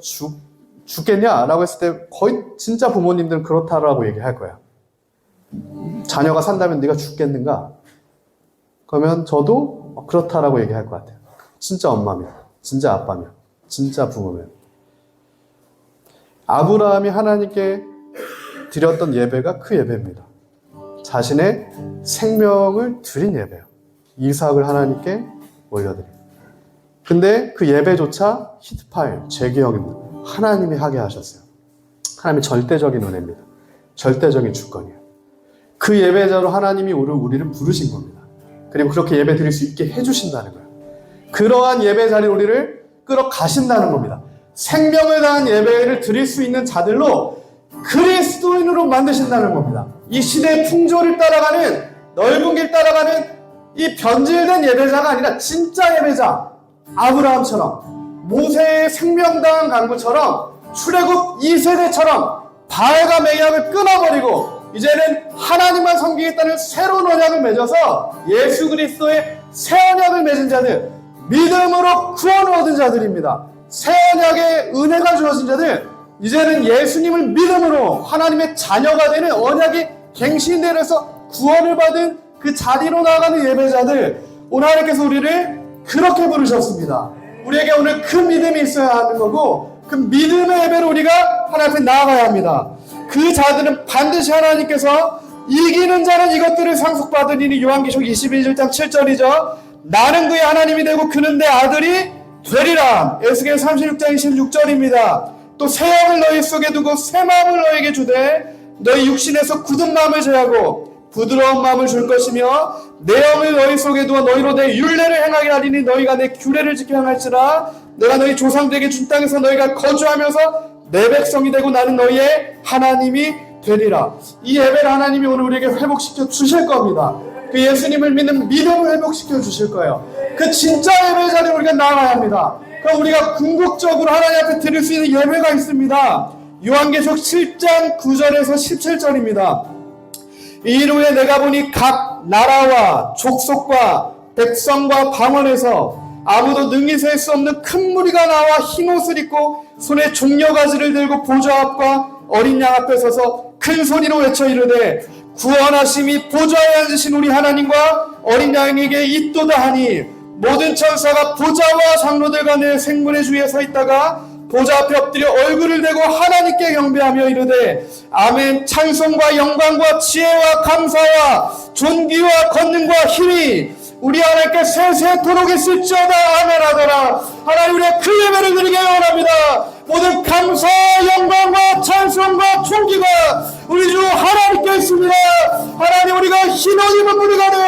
죽겠냐라고 했을 때 거의 진짜 부모님들은 그렇다라고 얘기할 거야. 자녀가 산다면 네가 죽겠는가? 그러면 저도 그렇다라고 얘기할 것 같아요. 진짜 엄마면, 진짜 아빠면, 진짜 부모면. 아브라함이 하나님께 드렸던 예배가 그 예배입니다. 자신의 생명을 드린 예배예요. 이삭을 하나님께 올려드린. 근데 그 예배조차 히트파일, 재귀형입니다. 하나님이 하게 하셨어요. 하나님의 절대적인 은혜입니다. 절대적인 주권이에요. 그 예배자로 하나님이 우리를 부르신 겁니다. 그리고 그렇게 예배 드릴 수 있게 해주신다는 거예요. 그러한 예배 자리에 우리를 끌어가신다는 겁니다. 생명을 다한 예배를 드릴 수 있는 자들로 그리스도인으로 만드신다는 겁니다. 이 시대의 풍조를 따라가는, 넓은 길 따라가는 이 변질된 예배자가 아니라 진짜 예배자, 아브라함처럼, 모세의 생명당한 간구처럼, 출애굽 2세대처럼 바알과 맹약을 끊어버리고 이제는 하나님만 섬기겠다는 새로운 언약을 맺어서 예수 그리스도의 새 언약을 맺은 자들, 믿음으로 구원을 얻은 자들입니다. 새 언약의 은혜가 주어진 자들, 이제는 예수님을 믿음으로 하나님의 자녀가 되는 언약이 갱신되어서 구원을 받은 그 자리로 나아가는 예배자들, 오늘 하나님께서 우리를 그렇게 부르셨습니다. 우리에게 오늘 그 믿음이 있어야 하는 거고, 그 믿음의 예배로 우리가 하나님 앞에 나아가야 합니다. 그 자들은 반드시 하나님께서 이기는 자는 이것들을 상속받으리니, 요한계시록 21장 7절이죠. 나는 그의 하나님이 되고 그는 내 아들이 되리라. 에스겔 36장 26절입니다. 또 새 영을 너희 속에 두고 새 마음을 너희에게 주되 너희 육신에서 굳은 마음을 제하고 부드러운 마음을 줄 것이며 내 영을 너희 속에 두어 너희로 내 율례를 행하게 하리니 너희가 내 규례를 지켜 행할지라. 내가 너희 조상들에게 준 땅에서 너희가 거주하면서 내 백성이 되고 나는 너희의 하나님이 되리라. 이 예배를 하나님이 오늘 우리에게 회복시켜 주실 겁니다. 그 예수님을 믿는 믿음을 회복시켜 주실 거예요. 그 진짜 예배 자리에 우리가 나아가야 합니다. 그럼 우리가 궁극적으로 하나님 앞에 드릴 수 있는 예배가 있습니다. 요한계시록 7장 9절에서 17절입니다. 이후에 내가 보니 각 나라와 족속과 백성과 방언에서 아무도 능히 셀 수 없는 큰 무리가 나와 흰 옷을 입고 손에 종려가지를 들고 보좌 앞과 어린 양 앞에 서서 큰 소리로 외쳐 이르되 구원하심이 보좌에 앉으신 우리 하나님과 어린 양에게 있도다 하니 모든 천사가 보좌와 장로들과 내 생물의 주위에 서 있다가 보좌 앞에 엎드려 얼굴을 대고 하나님께 경배하며 이르되 아멘. 찬송과 영광과 지혜와 감사와 존귀와 권능과 힘이 우리 하나님께 세세토록 있을지어다. 아멘 하더라. 하나님, 우리가 그 예배를 드리게 원합니다. 모든 감사와 영광과 찬송과 존귀가 우리 주 하나님께 있습니다. 하나님, 우리가 흰옷 입은 무리가 되어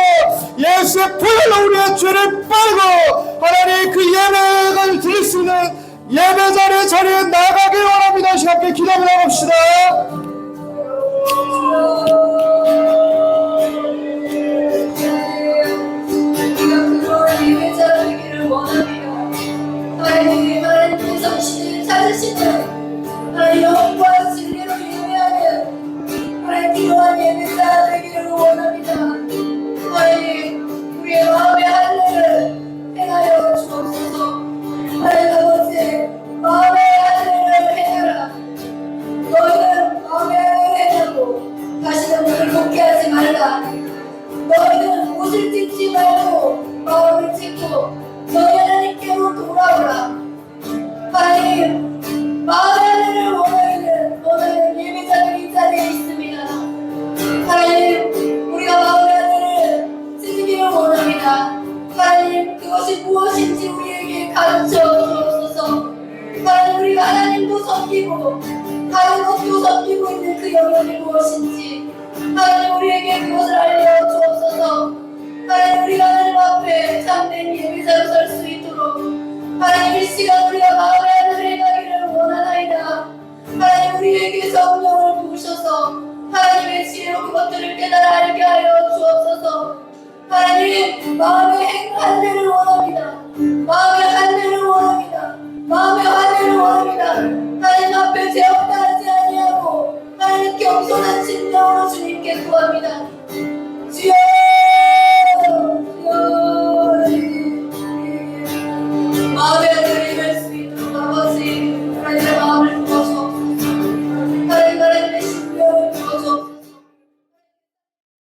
예수의 보혈로 우리의 죄를 빨고 하나님 그 예배를 드릴 수 있는 예배 자리에 나가길 원합니다. 시간께 기도를 해봅시다. 하시는 하나님 영과 진리로 예배하는 하나님 필요한 예배자 되기를 원합니다. 하나님 우리의 마음의 할례를 행하여 주옵소서. 하나님 아버지 마음의 할례를 행하라. 너희는 마음의 할례를 행하고 다시는 불복게 하지 말라. 너희는 옷을 찢지 말고 마음을 찢고 너희 하나님께로 돌아오라. 하나님 마음의 할례를 원하는 예배자들이 이 자리에 있습니다. 하나님 우리가 마음의 할례를 지키기를 원합니다. 하나님 그것이 무엇인지 우리에게 가르쳐 주옵소서. 하나님 우리가 하나님도 섬기고 다른 것도 섬기고 있는 그 영역이 무엇인지 하나님 우리에게 그것을 알려 주옵소서. 하나님 우리가 하나님 앞에 참된 예배자로 설 수 있도록 하나님 이 시간 우리가 마음의 하늘을 행하기를 원하나이다. 하나님 우리에게 성령을 부으셔서 하나님의 지혜로 그것들을 깨달아 알게 하여 주옵소서. 하나님 마음의 할례를 원합니다. 마음의 할례를 원합니다. 마음의 할례를 원합니다. 하나님 앞에 죄 없다 하지 아니하고 하나님 겸손한 심령으로 주님께 구합니다.